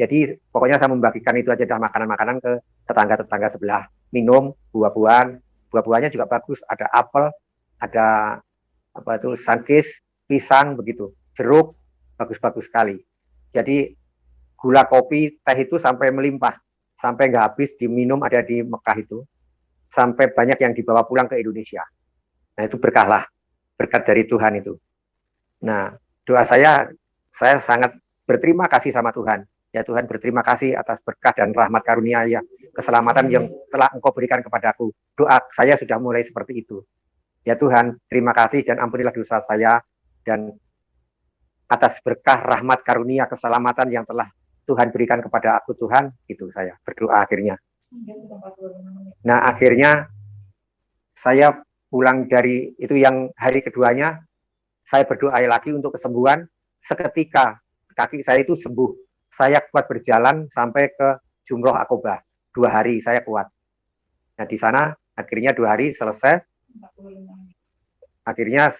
Jadi pokoknya saya membagikan itu aja dah, makanan-makanan ke tetangga-tetangga sebelah. Minum, buah-buahan, buah-buahnya juga bagus, ada apel, ada apa itu sankis, pisang begitu, jeruk, bagus-bagus sekali. Jadi gula, kopi, teh itu sampai melimpah, sampai nggak habis diminum ada di Mekah itu, sampai banyak yang dibawa pulang ke Indonesia. Nah itu berkah lah, berkat dari Tuhan itu. Nah doa saya sangat berterima kasih sama Tuhan. Ya Tuhan, berterima kasih atas berkah dan rahmat karunia ya, keselamatan yang telah Engkau berikan kepadaku. Doa saya sudah mulai seperti itu. Ya Tuhan, terima kasih dan ampunilah dosa saya, dan atas berkah rahmat karunia keselamatan yang telah Tuhan berikan kepada aku Tuhan, itu saya berdoa akhirnya. Nah akhirnya saya pulang dari itu, yang hari keduanya saya berdoa lagi untuk kesembuhan. Seketika kaki saya itu sembuh, saya kuat berjalan sampai ke Jumroh Aqobah. 2 hari saya kuat. Nah di sana akhirnya 2 hari selesai. Akhirnya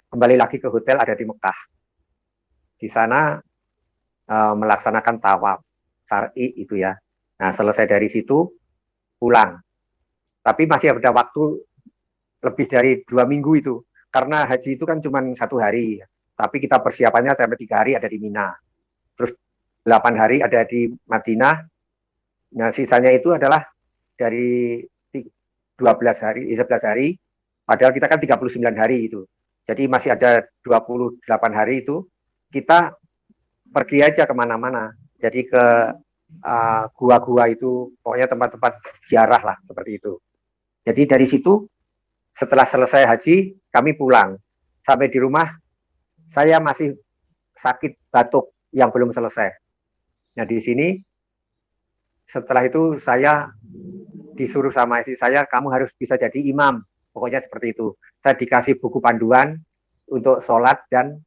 kembali lagi ke hotel ada di Mekah. Di sana melaksanakan tawaf syar'i itu ya. Nah selesai dari situ pulang. Tapi masih ada waktu lebih dari 2 minggu itu. Karena haji itu kan cuma 1 hari. Tapi kita persiapannya sampai 3 hari ada di Mina. Terus 8 hari ada di Madinah. Nah sisanya itu adalah dari 11 hari. Padahal kita kan 39 hari itu. Jadi masih ada 28 hari itu kita pergi aja kemana-mana. Jadi ke gua-gua itu, pokoknya tempat-tempat ziarah lah seperti itu. Jadi dari situ setelah selesai haji kami pulang. Sampai di rumah saya masih sakit batuk yang belum selesai. Nah di sini setelah itu saya disuruh sama istri saya, kamu harus bisa jadi imam. Pokoknya seperti itu. Saya dikasih buku panduan untuk sholat dan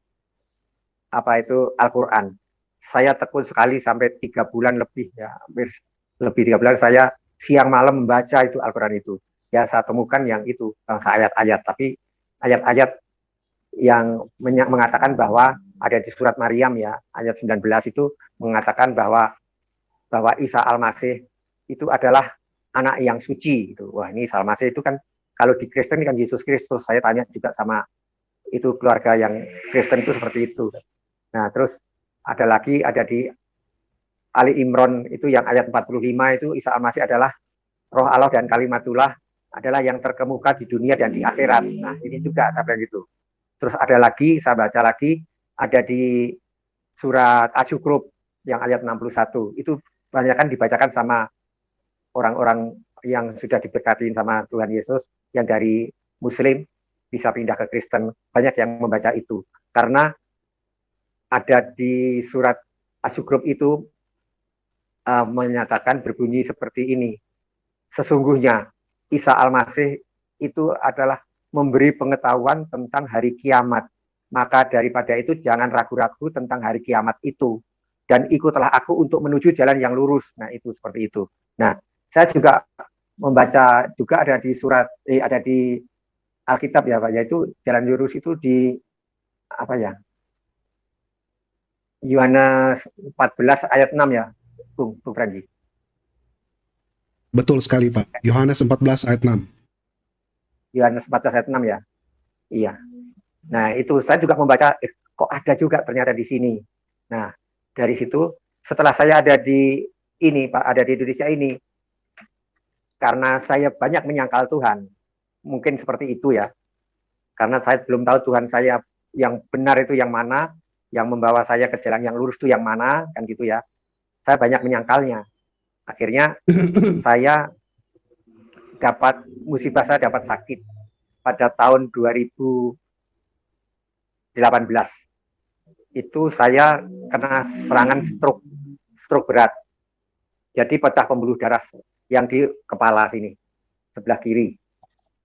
apa itu Al-Quran. Saya tekun sekali sampai 3 bulan lebih ya, hampir lebih 3 bulan saya siang malam membaca itu Al-Quran itu. Ya saya temukan yang itu, ayat-ayat, tapi ayat-ayat yang mengatakan bahwa ada di surat Maryam ya, ayat 19 itu mengatakan bahwa Isa Al-Masih itu adalah anak yang suci. Gitu. Wah, ini Isa Al-Masih itu kan kalau di Kristen kan Yesus Kristus. Saya tanya juga sama itu keluarga yang Kristen itu seperti itu. Nah, terus ada di Ali Imran itu yang ayat 45 itu Isa Al-Masih adalah Roh Allah dan Kalimatullah adalah yang terkemuka di dunia dan di akhirat. Nah, ini juga saya bilang gitu. Terus ada lagi, saya baca lagi, ada di surat Asy-Syu'ara yang ayat 61. Itu banyak kan dibacakan sama orang-orang yang sudah diberkatin sama Tuhan Yesus, yang dari Muslim bisa pindah ke Kristen. Banyak yang membaca itu. Karena ada di surat Asy-Syu'ara itu menyatakan berbunyi seperti ini. Sesungguhnya Isa Al-Masih itu adalah memberi pengetahuan tentang hari kiamat. Maka daripada itu jangan ragu-ragu tentang hari kiamat itu. Dan ikutlah aku untuk menuju jalan yang lurus. Nah, itu seperti itu. Nah, saya juga membaca juga ada di ada di Alkitab ya Pak, yaitu jalan lurus itu di apa ya? Yohanes 14 ayat 6 ya, Bung Franky. Betul sekali Pak, Yohanes 14 ayat 6. Yohanes 14 ayat 6 ya. Iya. Nah, itu saya juga membaca, kok ada juga ternyata di sini. Nah, dari situ setelah saya ada di ini Pak, ada di Indonesia ini, karena saya banyak menyangkal Tuhan, mungkin seperti itu ya. Karena saya belum tahu Tuhan saya yang benar itu yang mana, yang membawa saya ke jalan yang lurus itu yang mana, kan gitu ya. Saya banyak menyangkalnya. Akhirnya saya dapat musibah, saya dapat sakit pada tahun 2018. Itu saya kena serangan stroke berat. Jadi pecah pembuluh darah yang di kepala sini, sebelah kiri.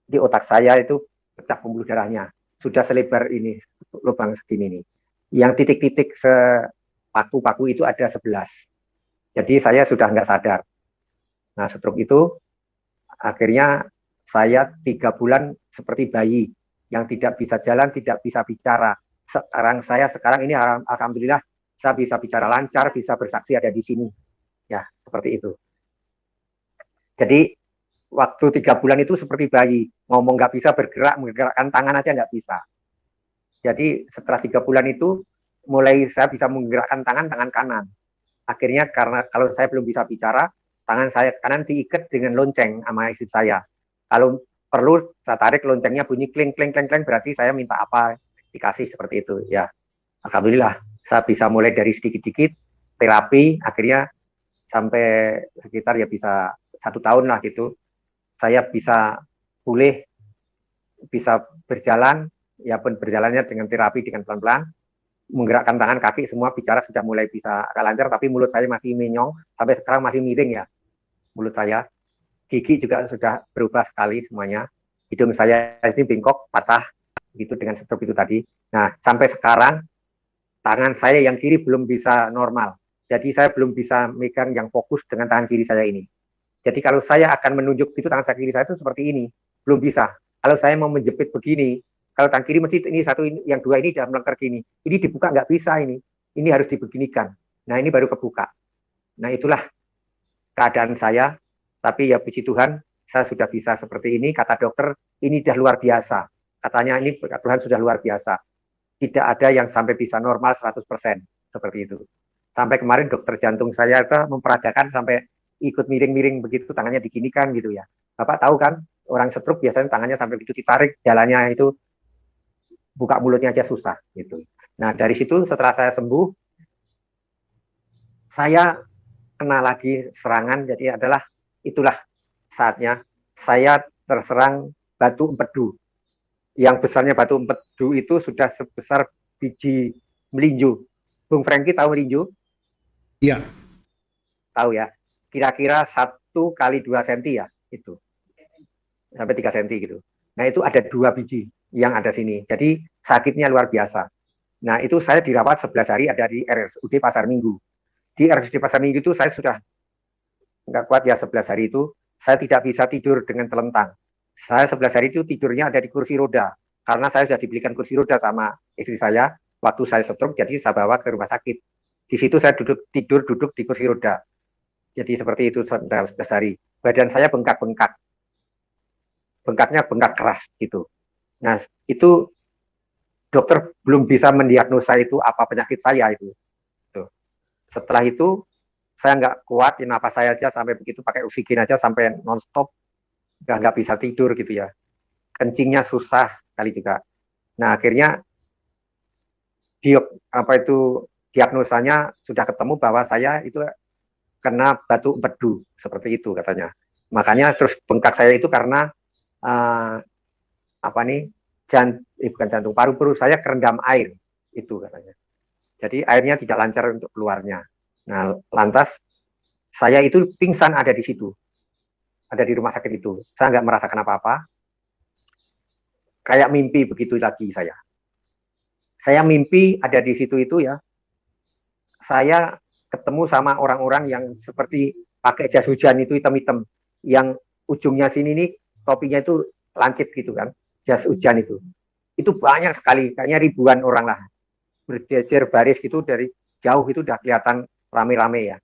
Di otak saya itu pecah pembuluh darahnya. Sudah selebar ini, lubang segini nih. Yang titik-titik paku-paku itu ada 11. Jadi saya sudah nggak sadar. Nah, stroke itu akhirnya saya 3 bulan seperti bayi yang tidak bisa jalan, tidak bisa bicara. Sekarang ini alhamdulillah saya bisa bicara lancar, bisa bersaksi ada di sini. Ya, seperti itu. Jadi waktu 3 bulan itu seperti bayi, ngomong nggak bisa, bergerak, menggerakkan tangan aja nggak bisa. Jadi setelah 3 bulan itu mulai saya bisa menggerakkan tangan kanan. Akhirnya karena kalau saya belum bisa bicara, tangan saya kanan diikat dengan lonceng sama istri saya. Kalau perlu saya tarik loncengnya bunyi kling kling kling kling, berarti saya minta apa dikasih, seperti itu ya. Alhamdulillah saya bisa mulai dari sedikit-sedikit terapi, akhirnya sampai sekitar ya bisa 1 tahun lah gitu. Saya bisa pulih, bisa berjalan, ya pun berjalannya dengan terapi dengan pelan-pelan, menggerakkan tangan, kaki, semua bicara sudah mulai bisa agak lancar, tapi mulut saya masih menyong, sampai sekarang masih miring ya mulut saya. Gigi juga sudah berubah sekali semuanya. Hidung saya ini bengkok, patah, gitu dengan stroke itu tadi. Nah, sampai sekarang tangan saya yang kiri belum bisa normal. Jadi saya belum bisa megang yang fokus dengan tangan kiri saya ini. Jadi kalau saya akan menunjuk itu tangan kiri saya itu seperti ini, belum bisa. Kalau saya mau menjepit begini, kalau tangan kiri mesti ini satu, yang dua ini dalam melengker gini. Ini dibuka nggak bisa ini. Ini harus dibeginikan. Nah, ini baru kebuka. Nah, itulah keadaan saya. Tapi ya puji Tuhan, saya sudah bisa seperti ini. Kata dokter, ini sudah luar biasa. Katanya ini Tuhan sudah luar biasa. Tidak ada yang sampai bisa normal 100%. Seperti itu. Sampai kemarin dokter jantung saya itu memperagakan sampai ikut miring-miring begitu, tangannya diginikan gitu ya. Bapak tahu kan, orang stroke biasanya tangannya sampai begitu ditarik, jalannya itu buka mulutnya aja susah gitu. Nah, dari situ setelah saya sembuh, saya kena lagi serangan, jadi itulah saatnya saya terserang batu empedu. Yang besarnya batu empedu itu sudah sebesar biji melinju. Bung Franky tahu melinju? Iya. Tahu ya. Kira-kira 1 kali 2 cm ya, itu. Sampai 3 cm gitu. Nah, itu ada 2 biji yang ada sini. Jadi sakitnya luar biasa. Nah, itu saya dirawat 11 hari ada di RSUD Pasar Minggu. Di RSUD Pasar Minggu itu saya sudah nggak kuat ya, 11 hari itu. Saya tidak bisa tidur dengan telentang. Saya 11 hari itu tidurnya ada di kursi roda. karena saya sudah dibelikan kursi roda sama istri saya waktu saya stroke, jadi saya bawa ke rumah sakit. Di situ saya tidur duduk di kursi roda. Jadi seperti itu saudara Besari. Badan saya bengkak-bengkak. Bengkaknya bengkak keras gitu. Nah, itu dokter belum bisa mendiagnosa itu apa penyakit saya itu. Tuh. Setelah itu saya nggak kuat, napas saya aja sampai begitu pakai oksigen aja sampai nonstop, nggak bisa tidur gitu ya. Kencingnya susah kali juga. Nah, akhirnya diagnosanya sudah ketemu bahwa saya itu kena batu empedu, seperti itu katanya. Makanya terus bengkak saya itu karena bukan jantung, paru-paru saya kerendam air itu katanya. Jadi airnya tidak lancar untuk keluarnya. Nah, lantas saya itu pingsan ada di situ, ada di rumah sakit itu. Saya nggak merasakan apa-apa, kayak mimpi begitu lagi saya. Saya mimpi ada di situ itu ya. Saya ketemu sama orang-orang yang seperti pakai jas hujan itu hitam-hitam, yang ujungnya sini nih topinya itu lancip gitu kan, jas hujan itu banyak sekali, kayaknya ribuan orang lah, berjejer baris gitu, dari jauh itu udah kelihatan rame-rame ya.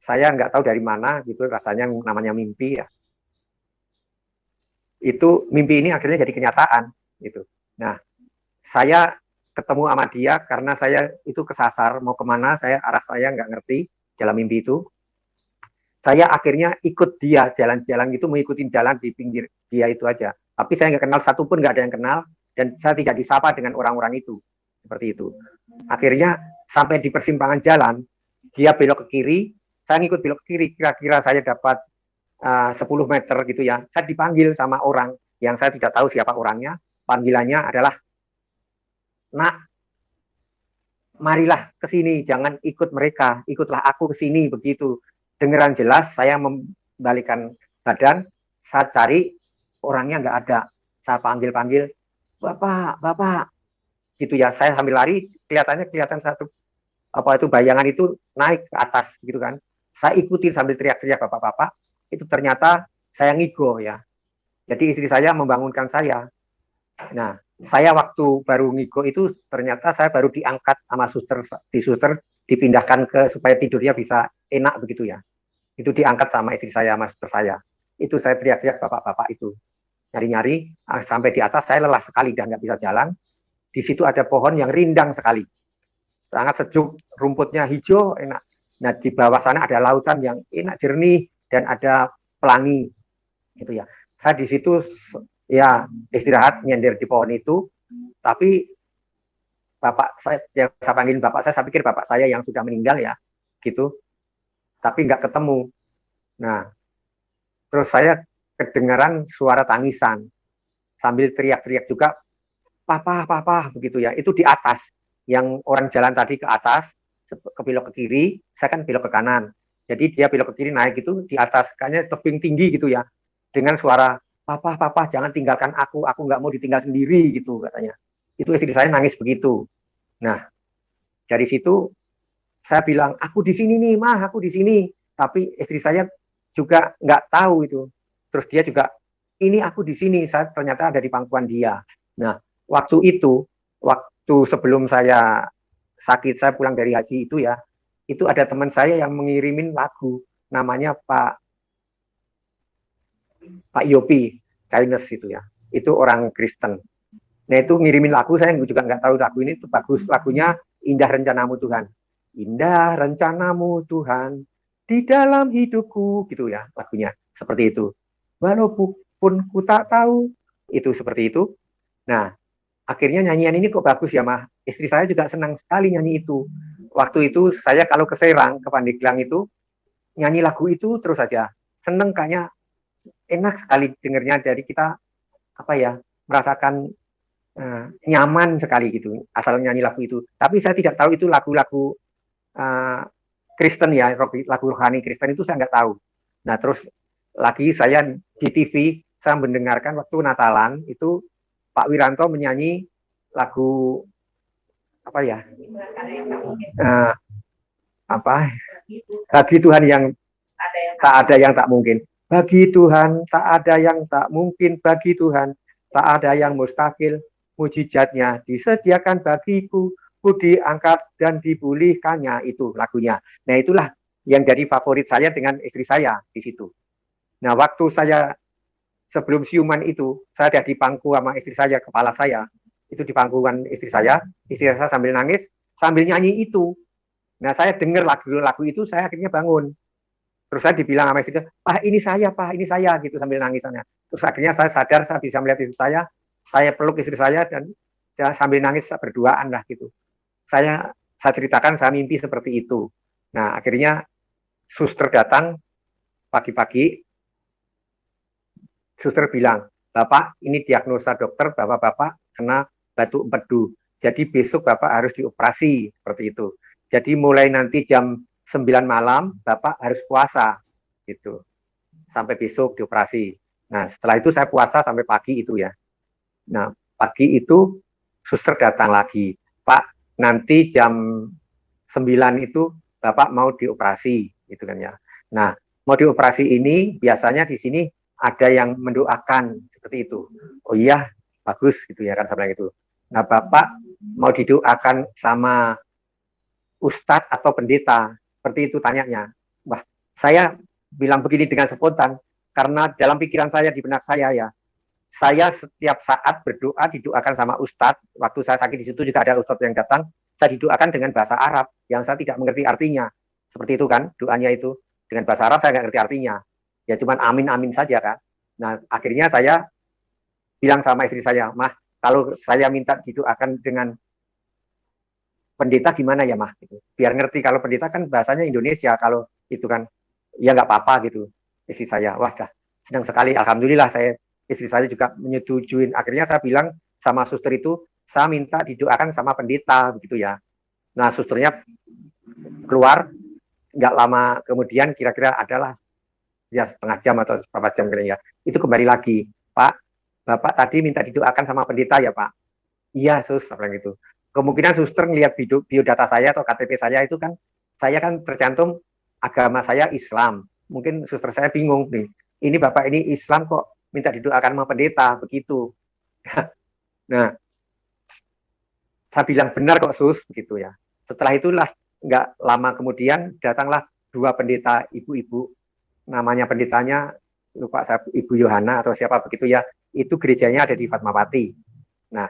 Saya nggak tahu dari mana gitu, rasanya namanya mimpi ya. Itu mimpi ini akhirnya jadi kenyataan gitu. Nah, saya ketemu sama dia karena saya itu kesasar mau kemana, arah saya nggak ngerti dalam mimpi itu. Saya akhirnya ikut dia jalan-jalan gitu, mengikuti jalan di pinggir dia itu aja. Tapi saya nggak kenal satupun, nggak ada yang kenal, dan saya tidak disapa dengan orang-orang itu. Seperti itu. Akhirnya sampai di persimpangan jalan, dia belok ke kiri, saya ngikut belok ke kiri, kira-kira saya dapat 10 meter gitu ya. Saya dipanggil sama orang yang saya tidak tahu siapa orangnya. Panggilannya adalah, "Nak, marilah ke sini, jangan ikut mereka, ikutlah aku ke sini," begitu. Dengeran jelas, saya membalikan badan, saya cari, orangnya nggak ada. Saya panggil-panggil, "Bapak, Bapak," gitu ya. Saya sambil lari, kelihatan satu bayangan itu naik ke atas gitu kan. Saya ikutin sambil teriak-teriak, "Bapak-bapak." Itu ternyata saya ngigo ya. Jadi istri saya membangunkan saya. Nah, saya waktu baru ngigo itu ternyata saya baru diangkat sama suster, dipindahkan supaya tidurnya bisa enak begitu ya. Itu diangkat sama istri saya, sama suster saya. Itu saya teriak-teriak, "Bapak-bapak," itu. Nyari-nyari, sampai di atas saya lelah sekali dan nggak bisa jalan. Di situ ada pohon yang rindang sekali. Sangat sejuk, rumputnya hijau, enak. Nah, di bawah sana ada lautan yang enak, jernih, dan ada pelangi. Gitu ya. Saya di situ ya istirahat, nyender di pohon itu, tapi bapak saya, yang saya panggil bapak saya pikir bapak saya yang sudah meninggal ya, gitu. Tapi nggak ketemu. Nah, terus saya kedengaran suara tangisan, sambil teriak-teriak juga, "Papa, Papa," begitu ya. Itu di atas, yang orang jalan tadi ke atas, ke belok ke kiri, saya kan belok ke kanan. Jadi dia belok ke kiri, naik itu di atas, kayaknya tebing tinggi gitu ya, dengan suara, "Papa, Papa, jangan tinggalkan aku nggak mau ditinggal sendiri," gitu katanya. Itu istri saya nangis begitu. Nah, dari situ saya bilang, "Aku di sini nih, Mah, aku di sini." Tapi istri saya juga nggak tahu itu. Terus dia juga, "Ini aku di sini," saya ternyata ada di pangkuan dia. Nah, waktu sebelum saya sakit, saya pulang dari haji itu ya, itu ada teman saya yang mengirimin lagu, namanya Pak Yopi, Chinese itu ya. Itu orang Kristen. Nah, itu ngirimin lagu, saya juga nggak tahu lagu ini itu bagus. Lagunya "Indah Rencanamu Tuhan." "Indah rencanamu Tuhan di dalam hidupku," gitu ya lagunya. Seperti itu. "Walaupun ku tak tahu," itu seperti itu. Nah, akhirnya nyanyian ini kok bagus ya, Mah. Istri saya juga senang sekali nyanyi itu. Waktu itu saya kalau ke Serang, ke Pandeglang itu, nyanyi lagu itu terus saja. Seneng, kayaknya enak sekali dengernya, dari kita merasakan nyaman sekali gitu asal nyanyi lagu itu. Tapi saya tidak tahu itu lagu-lagu Kristen ya, lagu rohani Kristen itu saya nggak tahu. Nah, terus lagi saya di TV saya mendengarkan waktu Natalan itu Pak Wiranto menyanyi lagu bagi Tuhan yang tak ada yang tak mungkin. Bagi Tuhan tak ada yang tak mungkin, bagi Tuhan tak ada yang mustahil. mujizatnya disediakan bagiku, ku diangkat dan dipulihkannya, itu lagunya. Nah itulah yang jadi favorit saya dengan istri saya di situ. Nah waktu saya sebelum siuman itu, saya ada di pangku sama istri saya, kepala saya, itu di pangkuan istri saya sambil nangis, sambil nyanyi itu. Nah saya dengar lagu itu, saya akhirnya bangun. Terus saya dibilang sama istri saya, Pak ini saya, gitu sambil nangisannya. Terus akhirnya saya sadar, saya bisa melihat istri saya peluk istri saya, dan sambil nangis berduaan lah gitu. Saya ceritakan saya mimpi seperti itu. Nah akhirnya suster datang pagi-pagi, suster bilang, Bapak ini diagnosa dokter bahwa Bapak kena batu empedu. Jadi besok Bapak harus dioperasi, seperti itu. Jadi mulai nanti jam 9 malam Bapak harus puasa gitu. Sampai besok dioperasi. Nah, setelah itu saya puasa sampai pagi itu ya. Nah, pagi itu suster datang lagi. Pak, nanti jam 9 itu Bapak mau dioperasi gitu kan ya. Nah, mau dioperasi ini biasanya di sini ada yang mendoakan seperti itu. Oh iya, bagus gitu ya kan sama itu. Nah, Bapak mau didoakan sama ustadz atau pendeta? Seperti itu tanyanya. Wah, saya bilang begini dengan spontan karena dalam pikiran saya, di benak saya ya, saya setiap saat berdoa didoakan sama ustadz. Waktu saya sakit di situ juga ada ustadz yang datang, saya didoakan dengan bahasa Arab yang saya tidak mengerti artinya. Seperti itu kan doanya itu, dengan bahasa Arab saya nggak ngerti artinya. Ya cuman amin-amin saja kan. Nah akhirnya saya bilang sama istri saya, Mah, kalau saya minta didoakan dengan pendeta gimana ya Mah? Gitu. Biar ngerti, kalau pendeta kan bahasanya Indonesia, kalau itu kan ya nggak apa-apa gitu. Istri saya, wah dah senang sekali, alhamdulillah istri saya juga menyetujui. Akhirnya saya bilang sama suster itu, saya minta didoakan sama pendeta begitu ya. Nah susternya keluar, nggak lama kemudian, kira-kira adalah ya setengah jam atau berapa jam kira-kira, itu kembali lagi, Pak, Bapak tadi minta didoakan sama pendeta ya Pak? Iya sus, bilang gitu. Kemungkinan suster ngelihat biodata saya atau KTP saya itu kan, saya kan tercantum agama saya Islam. Mungkin suster saya bingung nih, ini Bapak ini Islam kok minta didoakan sama pendeta begitu. Nah, saya bilang benar kok sus, begitu ya. Setelah itulah nggak lama kemudian datanglah dua pendeta ibu-ibu, namanya pendetanya lupa saya, Ibu Yohana atau siapa begitu ya. Itu gerejanya ada di Fatmawati. Nah,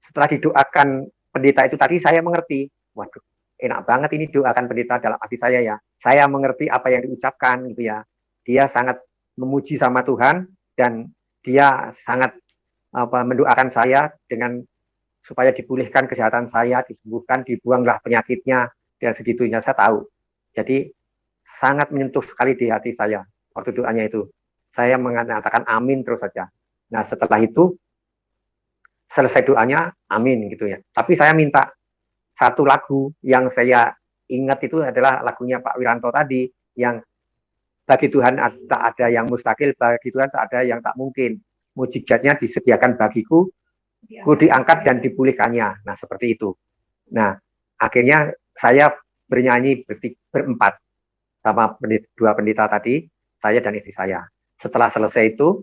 setelah didoakan pendeta itu tadi, saya mengerti, waduh, enak banget ini doakan pendeta dalam hati saya ya. Saya mengerti apa yang diucapkan gitu ya. Dia sangat memuji sama Tuhan dan dia sangat mendoakan saya dengan supaya dipulihkan kesehatan saya, disembuhkan, dibuanglah penyakitnya, dan segitunya saya tahu. Jadi sangat menyentuh sekali di hati saya waktu doanya itu. Saya mengatakan amin terus saja. Nah setelah itu selesai doanya, amin gitu ya. Tapi saya minta satu lagu yang saya ingat itu adalah lagunya Pak Wiranto tadi, yang bagi Tuhan tak ada yang mustahil, bagi Tuhan tak ada yang tak mungkin. Mujizatnya disediakan bagiku, ku diangkat dan dipulihkannya. Nah seperti itu. Nah akhirnya saya bernyanyi berempat sama dua pendeta tadi, saya dan istri saya. Setelah selesai itu,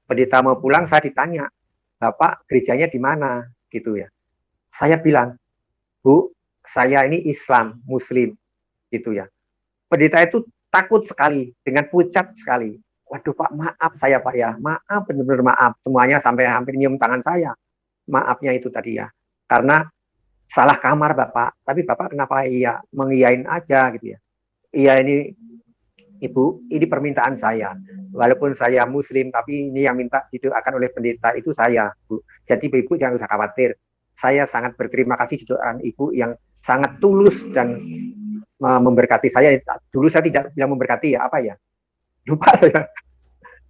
pendeta mau pulang, saya ditanya, Bapak gerejanya di mana gitu ya. Saya bilang, Bu, saya ini Islam, Muslim gitu ya. Pendeta itu takut sekali, dengan pucat sekali. Waduh Pak, maaf saya Pak ya, maaf benar-benar maaf. Semuanya sampai hampir nyium tangan saya. Maafnya itu tadi ya. Karena salah kamar Bapak, tapi Bapak kenapa iya mengiyain aja gitu ya. Iya ini Ibu, ini permintaan saya. Walaupun saya Muslim, tapi ini yang minta didoakan oleh pendeta itu saya, Bu. Jadi Ibu jangan usah khawatir. Saya sangat berterima kasih doaan Ibu yang sangat tulus dan memberkati saya. Dulu saya tidak bilang memberkati ya, apa ya? Lupa saya.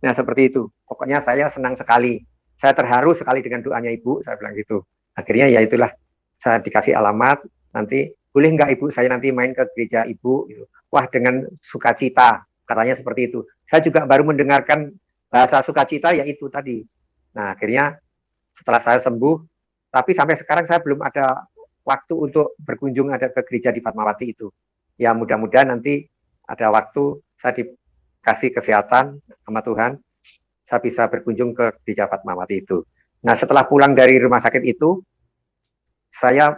Nah seperti itu. Pokoknya saya senang sekali. Saya terharu sekali dengan doanya Ibu. Saya bilang gitu. Akhirnya ya itulah. Saya dikasih alamat. Nanti boleh nggak Ibu saya nanti main ke gereja Ibu? Gitu. Wah dengan sukacita. Katanya seperti itu. Saya juga baru mendengarkan bahasa sukacita yaitu tadi. Nah akhirnya setelah saya sembuh. Tapi sampai sekarang saya belum ada waktu untuk berkunjung ada ke gereja di Fatmawati itu. Ya mudah-mudahan nanti ada waktu saya dikasih kesehatan sama Tuhan, saya bisa berkunjung ke gereja Fatmawati itu. Nah, setelah pulang dari rumah sakit itu, saya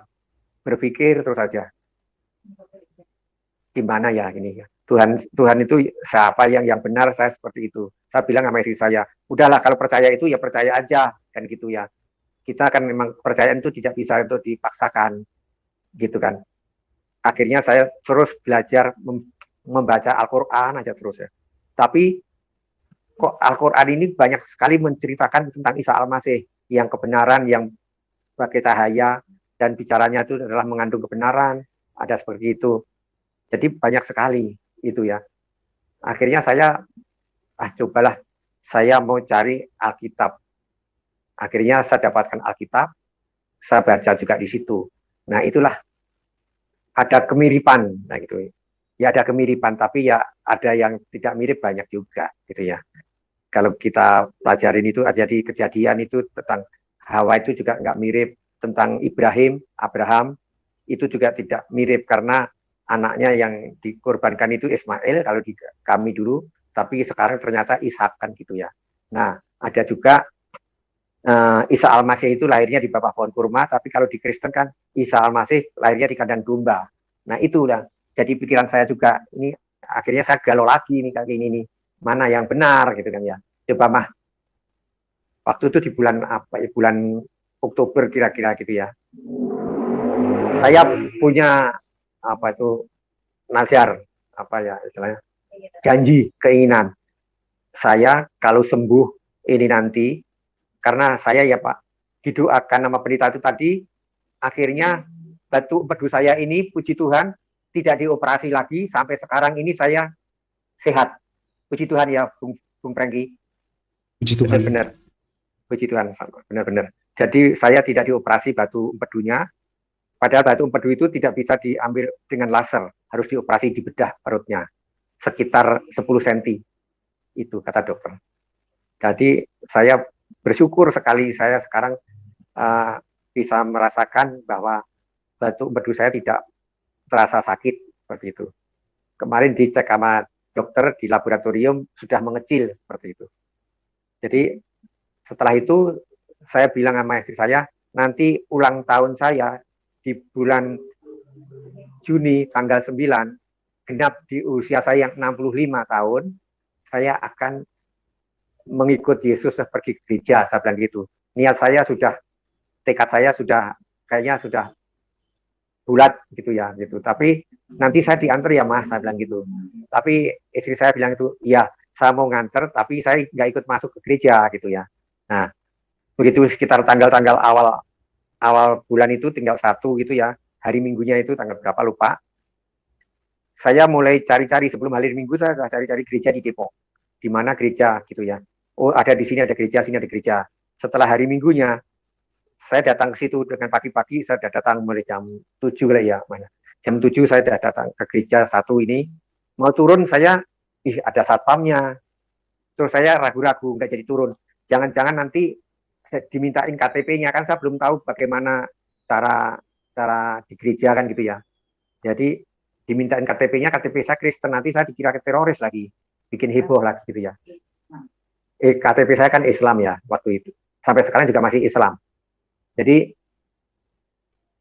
berpikir terus saja, gimana ya ini ya. Tuhan itu siapa yang benar, saya seperti itu. Saya bilang sama istri saya, udahlah kalau percaya itu ya percaya aja, kan gitu ya. Kita kan memang kepercayaan itu tidak bisa untuk dipaksakan, gitu kan. Akhirnya saya terus belajar membaca Al-Quran aja terus ya. Tapi kok Al-Quran ini banyak sekali menceritakan tentang Isa Al-Masih, yang kebenaran, yang sebagai cahaya, dan bicaranya itu adalah mengandung kebenaran, ada seperti itu. Jadi banyak sekali itu ya. Akhirnya saya, cobalah saya mau cari Alkitab. Akhirnya saya dapatkan Alkitab, saya baca juga di situ. Nah itulah ada kemiripan, nah gitu. Ya ada kemiripan, tapi ya ada yang tidak mirip banyak juga, gitu ya. Kalau kita pelajarin itu, jadi kejadian itu tentang Hawa itu juga nggak mirip, tentang Abraham itu juga tidak mirip karena anaknya yang dikorbankan itu Ismail kalau di kami dulu, tapi sekarang ternyata Ishak kan gitu ya. Nah ada juga Isa Al-Masih itu lahirnya di bawah pohon kurma, tapi kalau di Kristen kan Isa Al-Masih lahirnya di kandang domba. Nah itulah jadi pikiran saya juga, ini akhirnya saya galau lagi nih kayak gini nih, mana yang benar gitu kan ya. Coba mah waktu itu di bulan apa ya, bulan Oktober kira-kira gitu ya. Saya punya apa itu nazar, apa ya istilahnya, janji, keinginan. Saya kalau sembuh ini nanti, karena saya ya Pak, didoakan nama pendeta itu tadi, akhirnya batu empedu saya ini, puji Tuhan, tidak dioperasi lagi, sampai sekarang ini saya sehat. Puji Tuhan ya, Bung Prengki. Puji Tuhan. Benar-benar. Puji Tuhan, benar-benar. Jadi saya tidak dioperasi batu empedunya, padahal batu empedu itu tidak bisa diambil dengan laser, harus dioperasi di bedah perutnya, sekitar 10 cm, itu kata dokter. Jadi saya bersyukur sekali, saya sekarang bisa merasakan bahwa batu empedu saya tidak terasa sakit, seperti itu. Kemarin dicek sama dokter di laboratorium, sudah mengecil, seperti itu. Jadi setelah itu saya bilang sama istri saya, nanti ulang tahun saya di bulan Juni tanggal 9, genap di usia saya yang 65 tahun, saya akan mengikut Yesus pergi ke gereja, saya bilang gitu. Niat saya sudah, tekad saya sudah, kayaknya sudah bulat gitu ya, gitu. Tapi nanti saya diantar ya Mas, saya bilang gitu. Tapi istri saya bilang itu, iya saya mau nganter, tapi saya nggak ikut masuk ke gereja gitu ya. Nah, begitu sekitar tanggal-tanggal awal bulan itu tinggal 1 gitu ya, hari Minggunya itu tanggal berapa lupa, saya mulai cari-cari, sebelum hari Minggu saya cari-cari gereja di Depok, di mana gereja gitu ya. Oh ada di sini ada gereja, sini ada gereja. Setelah hari Minggunya saya datang ke situ dengan pagi-pagi, saya sudah datang mulai jam 7 lah ya, mana jam 7 saya sudah datang ke gereja 1 ini, mau turun saya, ada satpamnya, terus saya ragu-ragu nggak jadi turun, jangan-jangan nanti dimintain KTP-nya, kan saya belum tahu bagaimana cara di gereja kan gitu ya. Jadi dimintain KTP-nya, KTP saya Kristen, nanti saya dikira teroris lagi, bikin heboh lagi gitu ya. KTP saya kan Islam ya waktu itu, sampai sekarang juga masih Islam. Jadi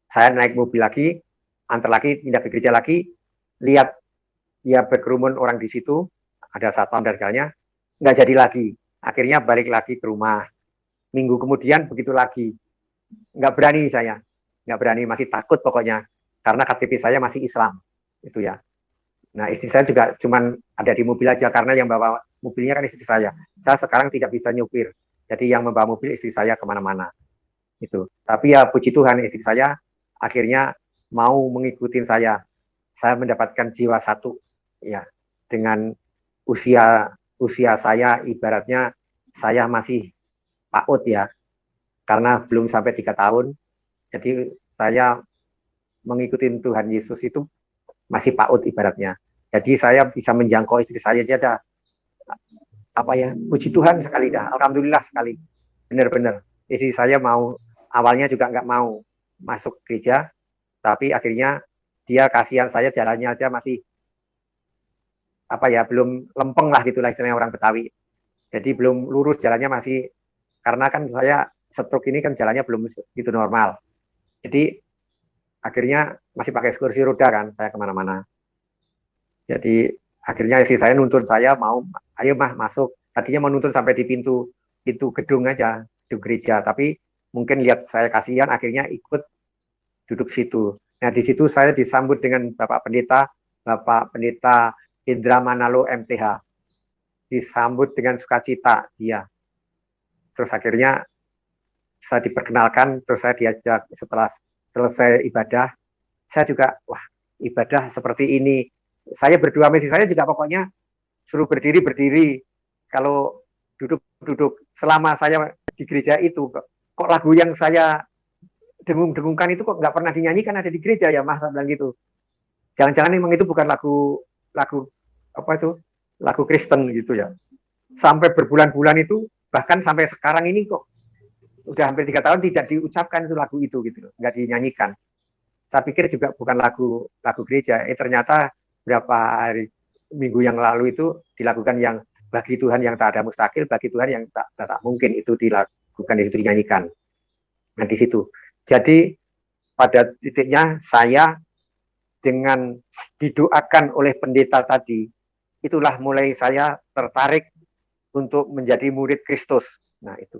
saya naik mobil lagi, antar lagi, pindah ke gereja lagi, lihat ya berkerumun orang di situ, ada satpam dan segalanya, nggak jadi lagi. Akhirnya balik lagi ke rumah. Minggu kemudian begitu lagi, nggak berani saya, nggak berani, masih takut pokoknya, karena KTP saya masih Islam, itu ya. Nah istri saya juga cuman ada di mobil aja, karena yang bawa mobilnya kan istri saya. Saya sekarang tidak bisa nyupir, jadi yang membawa mobil istri saya kemana-mana. Itu. Tapi ya puji Tuhan istri saya akhirnya mau mengikuti saya. Saya mendapatkan jiwa satu, ya, dengan usia saya ibaratnya saya masih PAUD ya, karena belum sampai 3 tahun. Jadi saya mengikuti Tuhan Yesus itu masih PAUD ibaratnya. Jadi saya bisa menjangkau istri saya aja dah. Apa ya, puji Tuhan sekali dah, alhamdulillah sekali. Benar-benar istri saya mau, awalnya juga nggak mau masuk gereja, tapi akhirnya dia kasihan saya jalannya aja masih apa ya, belum lempeng lah gitulah istilahnya orang Betawi. Jadi belum lurus jalannya, masih, karena kan saya stroke ini kan jalannya belum itu normal. Jadi akhirnya masih pakai kursi roda kan saya kemana-mana. Jadi akhirnya istri saya nuntun saya mau, ayo mah masuk. Tadinya mau nuntun sampai di pintu gedung aja, di gereja. Tapi mungkin lihat saya kasihan, akhirnya ikut duduk situ. Nah di situ saya disambut dengan Bapak Pendeta Indra Manalo MTH. Disambut dengan sukacita dia. Terus akhirnya saya diperkenalkan, terus saya diajak setelah selesai ibadah, saya juga, wah ibadah seperti ini. Saya berdua sama istri saya juga pokoknya suruh berdiri. Kalau duduk. Selama saya di gereja itu, kok lagu yang saya dengung-dengungkan itu kok nggak pernah dinyanyikan ada di gereja ya Mas, bilang gitu. Jangan-jangan memang itu bukan lagu apa itu, lagu Kristen gitu ya. Sampai berbulan-bulan itu, bahkan sampai sekarang ini kok udah hampir 3 tahun tidak diucapkan itu lagu itu gitu, nggak dinyanyikan. Saya pikir juga bukan lagu gereja. Ternyata berapa minggu yang lalu itu dilakukan yang bagi Tuhan yang tak ada mustahil, bagi Tuhan yang tak mungkin itu dilakukan, di situ dinyanyikan. Nah di situ. Jadi pada titiknya saya dengan didoakan oleh pendeta tadi, itulah mulai saya tertarik untuk menjadi murid Kristus. Nah itu.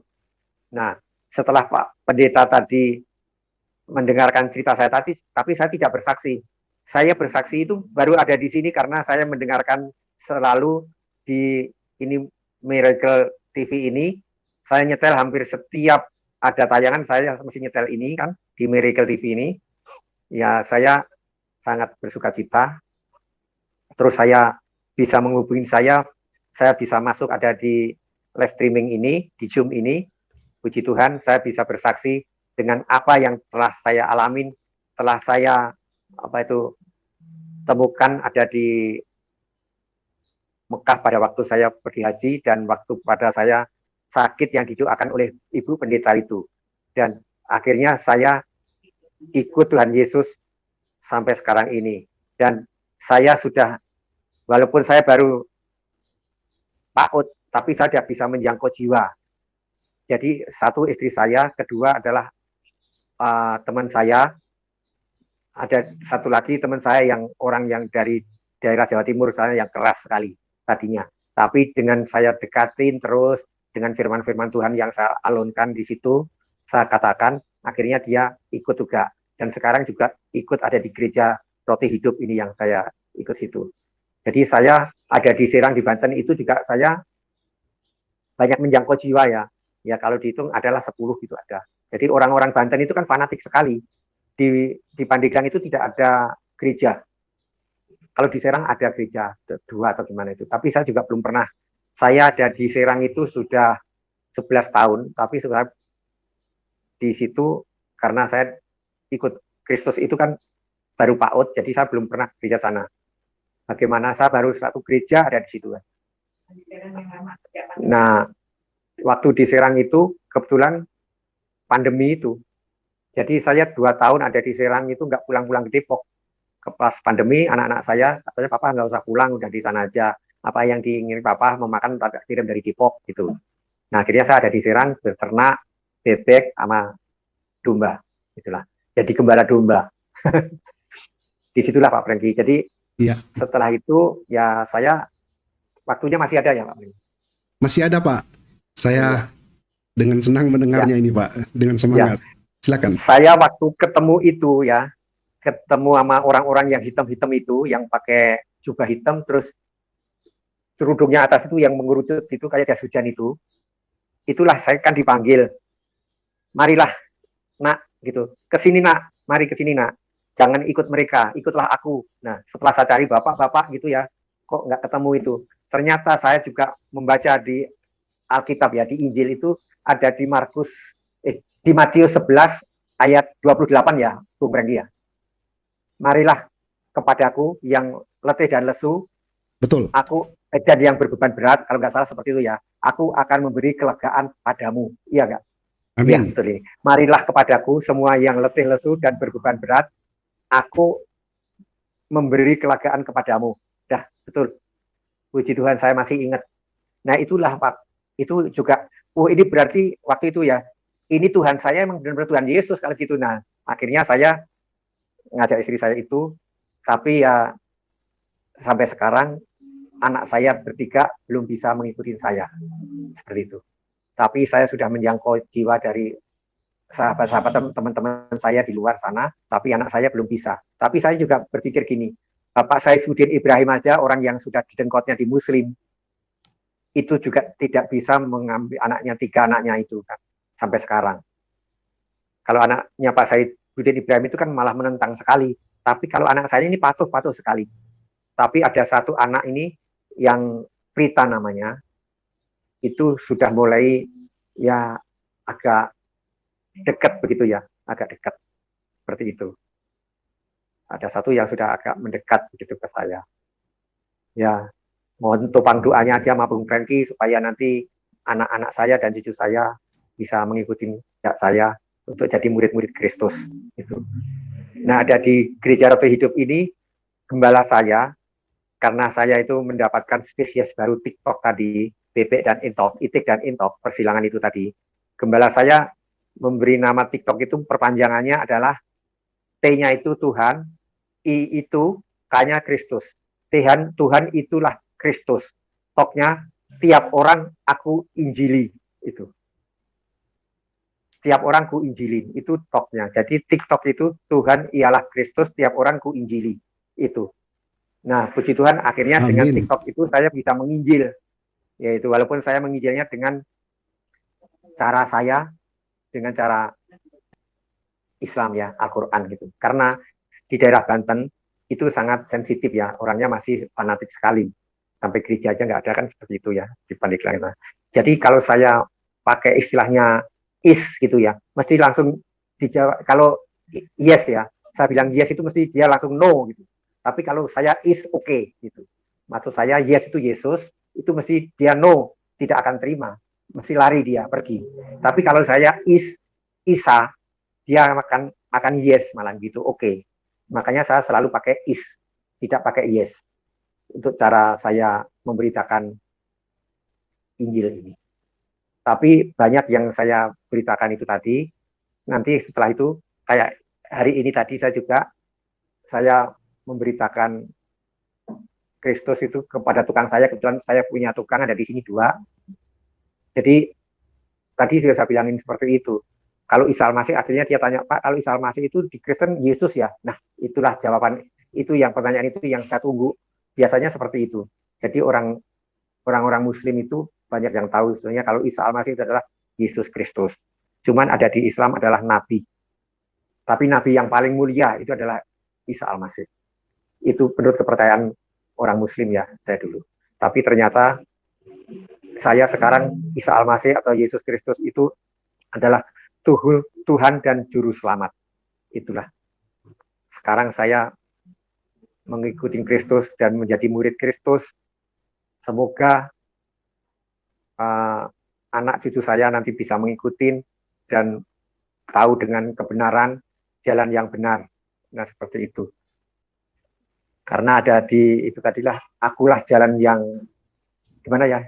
Nah setelah Pak Pendeta tadi mendengarkan cerita saya tadi, tapi saya tidak bersaksi. Saya bersaksi itu baru ada di sini karena saya mendengarkan selalu di ini Miracle TV ini. Saya nyetel hampir setiap ada tayangan, saya mesti nyetel ini kan di Miracle TV ini. Ya saya sangat bersuka cita. Terus saya bisa menghubungi saya bisa masuk ada di live streaming ini, di Zoom ini. Puji Tuhan, saya bisa bersaksi dengan apa yang telah saya alamin, telah saya temukan ada di Mekah pada waktu saya pergi haji dan waktu pada saya sakit yang didoakan oleh Ibu Pendeta itu. Dan akhirnya saya ikut Tuhan Yesus sampai sekarang ini. Dan saya sudah, walaupun saya baru PAUD, tapi saya sudah bisa menjangkau jiwa. Jadi satu istri saya, kedua adalah teman saya, ada satu lagi teman saya yang orang yang dari daerah Jawa Timur, saya yang keras sekali tadinya. Tapi dengan saya dekatin terus dengan firman-firman Tuhan yang saya alunkan di situ, saya katakan, akhirnya dia ikut juga. Dan sekarang juga ikut ada di gereja Roti Hidup ini yang saya ikut situ. Jadi saya ada di Serang di Banten itu juga saya banyak menjangkau jiwa ya. Ya kalau dihitung adalah 10 gitu ada. Jadi orang-orang Banten itu kan fanatik sekali. Di Pandeglang itu tidak ada gereja. Kalau di Serang ada gereja 2 atau gimana itu. Tapi saya juga belum pernah. Saya ada di Serang itu sudah 11 tahun, tapi sudah di situ karena saya ikut Kristus itu kan baru PAUD, jadi saya belum pernah gereja sana. Bagaimana saya baru satu gereja ada di situ. Nah, waktu di Serang itu kebetulan pandemi itu. Jadi saya 2 tahun ada di Serang itu nggak pulang-pulang ke Depok. Pas pandemi, anak-anak saya katanya papa nggak usah pulang, udah di sana aja. Apa yang diingin papa memakan tak kirim dari Depok gitu. Nah akhirnya saya ada di Serang berternak bebek sama domba, itulah. Jadi gembala domba. Disitulah Pak Franky. Jadi ya. Setelah itu ya saya waktunya masih ada ya Pak Franky. Masih ada Pak. Saya dengan senang mendengarnya ini Pak, dengan semangat. Silakan. Saya waktu ketemu itu ya, ketemu sama orang-orang yang hitam-hitam itu, yang pakai jubah hitam, terus kerudungnya atas itu yang mengerucut itu kayak jas hujan itu. Itulah saya kan dipanggil. Marilah, nak, gitu. Kesini nak, mari kesini nak. Jangan ikut mereka, ikutlah aku. Nah, setelah saya cari bapak-bapak gitu ya, kok nggak ketemu itu. Ternyata saya juga membaca di Alkitab ya, di Injil itu ada di di Matius 11 ayat 28 ya, Bung Franky ya. Marilah kepadaku yang letih dan lesu. Betul. Dan yang berbeban berat, kalau nggak salah seperti itu ya. Aku akan memberi kelegaan padamu. Iya nggak? Amin. Ya, betul ini. Marilah kepadaku semua yang letih lesu dan berbeban berat. Aku memberi kelegaan kepadamu. Dah, betul. Puji Tuhan saya masih ingat. Nah itulah Pak. Itu juga, ini berarti waktu itu ya, ini Tuhan saya emang benar-benar Tuhan Yesus kalau gitu. Nah, akhirnya saya ngajak istri saya itu, tapi ya sampai sekarang anak saya bertiga belum bisa mengikuti saya seperti itu. Tapi saya sudah menjangkau jiwa dari sahabat-sahabat teman-teman saya di luar sana, tapi anak saya belum bisa. Tapi saya juga berpikir gini, Bapak Saifuddin Ibrahim aja, orang yang sudah didengkotnya di Muslim, itu juga tidak bisa mengambil anaknya, 3 anaknya itu kan, sampai sekarang. Kalau anaknya Pak Saifuddin Ibrahim itu kan malah menentang sekali. Tapi kalau anak saya ini patuh-patuh sekali. Tapi ada satu anak ini yang Prita namanya, itu sudah mulai ya agak dekat begitu ya, agak dekat seperti itu. Ada satu yang sudah agak mendekat begitu ke saya. Ya, mohon topang doanya aja sama Bung Franky supaya nanti anak-anak saya dan cucu saya bisa mengikuti jejak saya untuk jadi murid-murid Kristus. Gitu. Nah, ada di Gereja Roto Hidup ini, gembala saya, karena saya itu mendapatkan spesies baru TikTok tadi, bebek dan intok, itik dan intok, persilangan itu tadi. Gembala saya memberi nama TikTok itu perpanjangannya adalah T-nya itu Tuhan, I itu K-nya Kristus. Tuhan itulah Kristus. Toknya tiap orang aku injili itu. Tiap orang ku injilin, itu toknya. Jadi TikTok itu Tuhan ialah Kristus, tiap orang ku injili. Itu. Nah, puji Tuhan akhirnya Amin. dengan TikTok itu saya bisa menginjil. Yaitu walaupun saya menginjilnya dengan cara saya, dengan cara Islam ya, Al-Quran gitu. Karena di daerah Banten itu sangat sensitif ya, orangnya masih fanatik sekali. Sampai gereja aja nggak ada kan seperti itu ya, di Pandeglang. Jadi kalau saya pakai istilahnya is gitu ya, mesti langsung dijawab. Kalau yes ya, saya bilang yes itu mesti dia langsung no gitu. Tapi kalau saya is okay gitu. Maksud saya yes itu Yesus, itu mesti dia no, tidak akan terima. Mesti lari dia, pergi. Tapi kalau saya is Isa, dia akan yes malah gitu, oke. Makanya saya selalu pakai is, tidak pakai yes. Untuk cara saya memberitakan Injil ini. Tapi banyak yang saya beritakan itu tadi, nanti setelah itu, kayak hari ini tadi saya memberitakan Kristus itu kepada tukang saya, kebetulan saya punya tukang ada di sini 2. Jadi tadi sudah saya bilangin seperti itu. Kalau Isa Al-Masih akhirnya dia tanya, Pak, kalau Isa Al-Masih itu di Kristen Yesus ya? Nah, itulah jawaban itu, yang pertanyaan itu yang saya tunggu. Biasanya seperti itu. Jadi orang-orang Muslim itu banyak yang tahu sebenarnya kalau Isa Al-Masih itu adalah Yesus Kristus. Cuman ada di Islam adalah nabi. Tapi nabi yang paling mulia itu adalah Isa Al-Masih. Itu menurut kepercayaan orang Muslim ya, saya dulu. Tapi ternyata saya sekarang Isa Al-Masih atau Yesus Kristus itu adalah Tuhan dan Juru Selamat. Itulah. Sekarang saya mengikuti Kristus dan menjadi murid Kristus. Semoga anak cucu saya nanti bisa mengikuti dan tahu dengan kebenaran jalan yang benar. Nah, seperti itu. Karena ada di itu tadilah, akulah jalan yang gimana ya?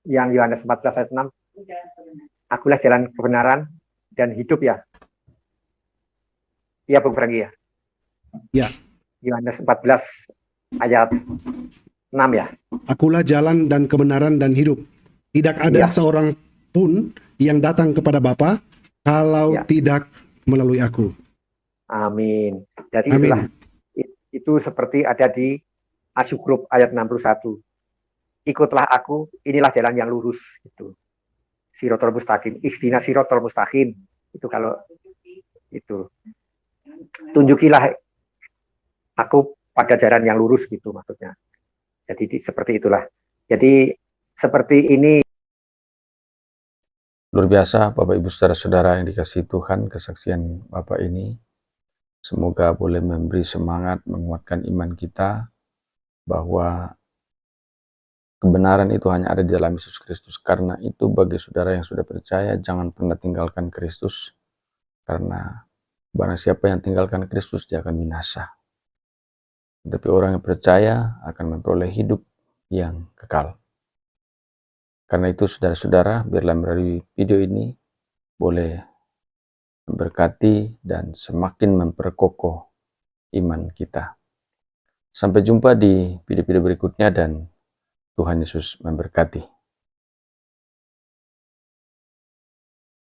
Yang Yohanes 14 ayat 6. Akulah jalan kebenaran dan hidup ya. Iya, Bung Franky ya. Ya. Yohanes 14 ayat 6 ya. Akulah jalan dan kebenaran dan hidup. Tidak ada seorang pun yang datang kepada Bapa kalau tidak melalui aku. Amin. Jadi itulah, itu seperti ada di Asyugrup ayat 61. Ikutlah aku, inilah jalan yang lurus itu. Sirotol mustaqim, ihdina sirotol mustaqim. Itu kalau itu. Tunjukilah aku pada jalan yang lurus gitu maksudnya. Jadi seperti itulah. Jadi seperti ini. Luar biasa Bapak Ibu saudara-saudara yang dikasihi Tuhan, kesaksian Bapak ini semoga boleh memberi semangat, menguatkan iman kita bahwa kebenaran itu hanya ada di dalam Yesus Kristus. Karena itu bagi saudara yang sudah percaya, jangan pernah tinggalkan Kristus. Karena barang siapa yang tinggalkan Kristus, dia akan binasa. Tapi orang yang percaya akan memperoleh hidup yang kekal. Karena itu saudara-saudara, biarlah melalui video ini boleh memberkati dan semakin memperkokoh iman kita. Sampai jumpa di video-video berikutnya dan Tuhan Yesus memberkati.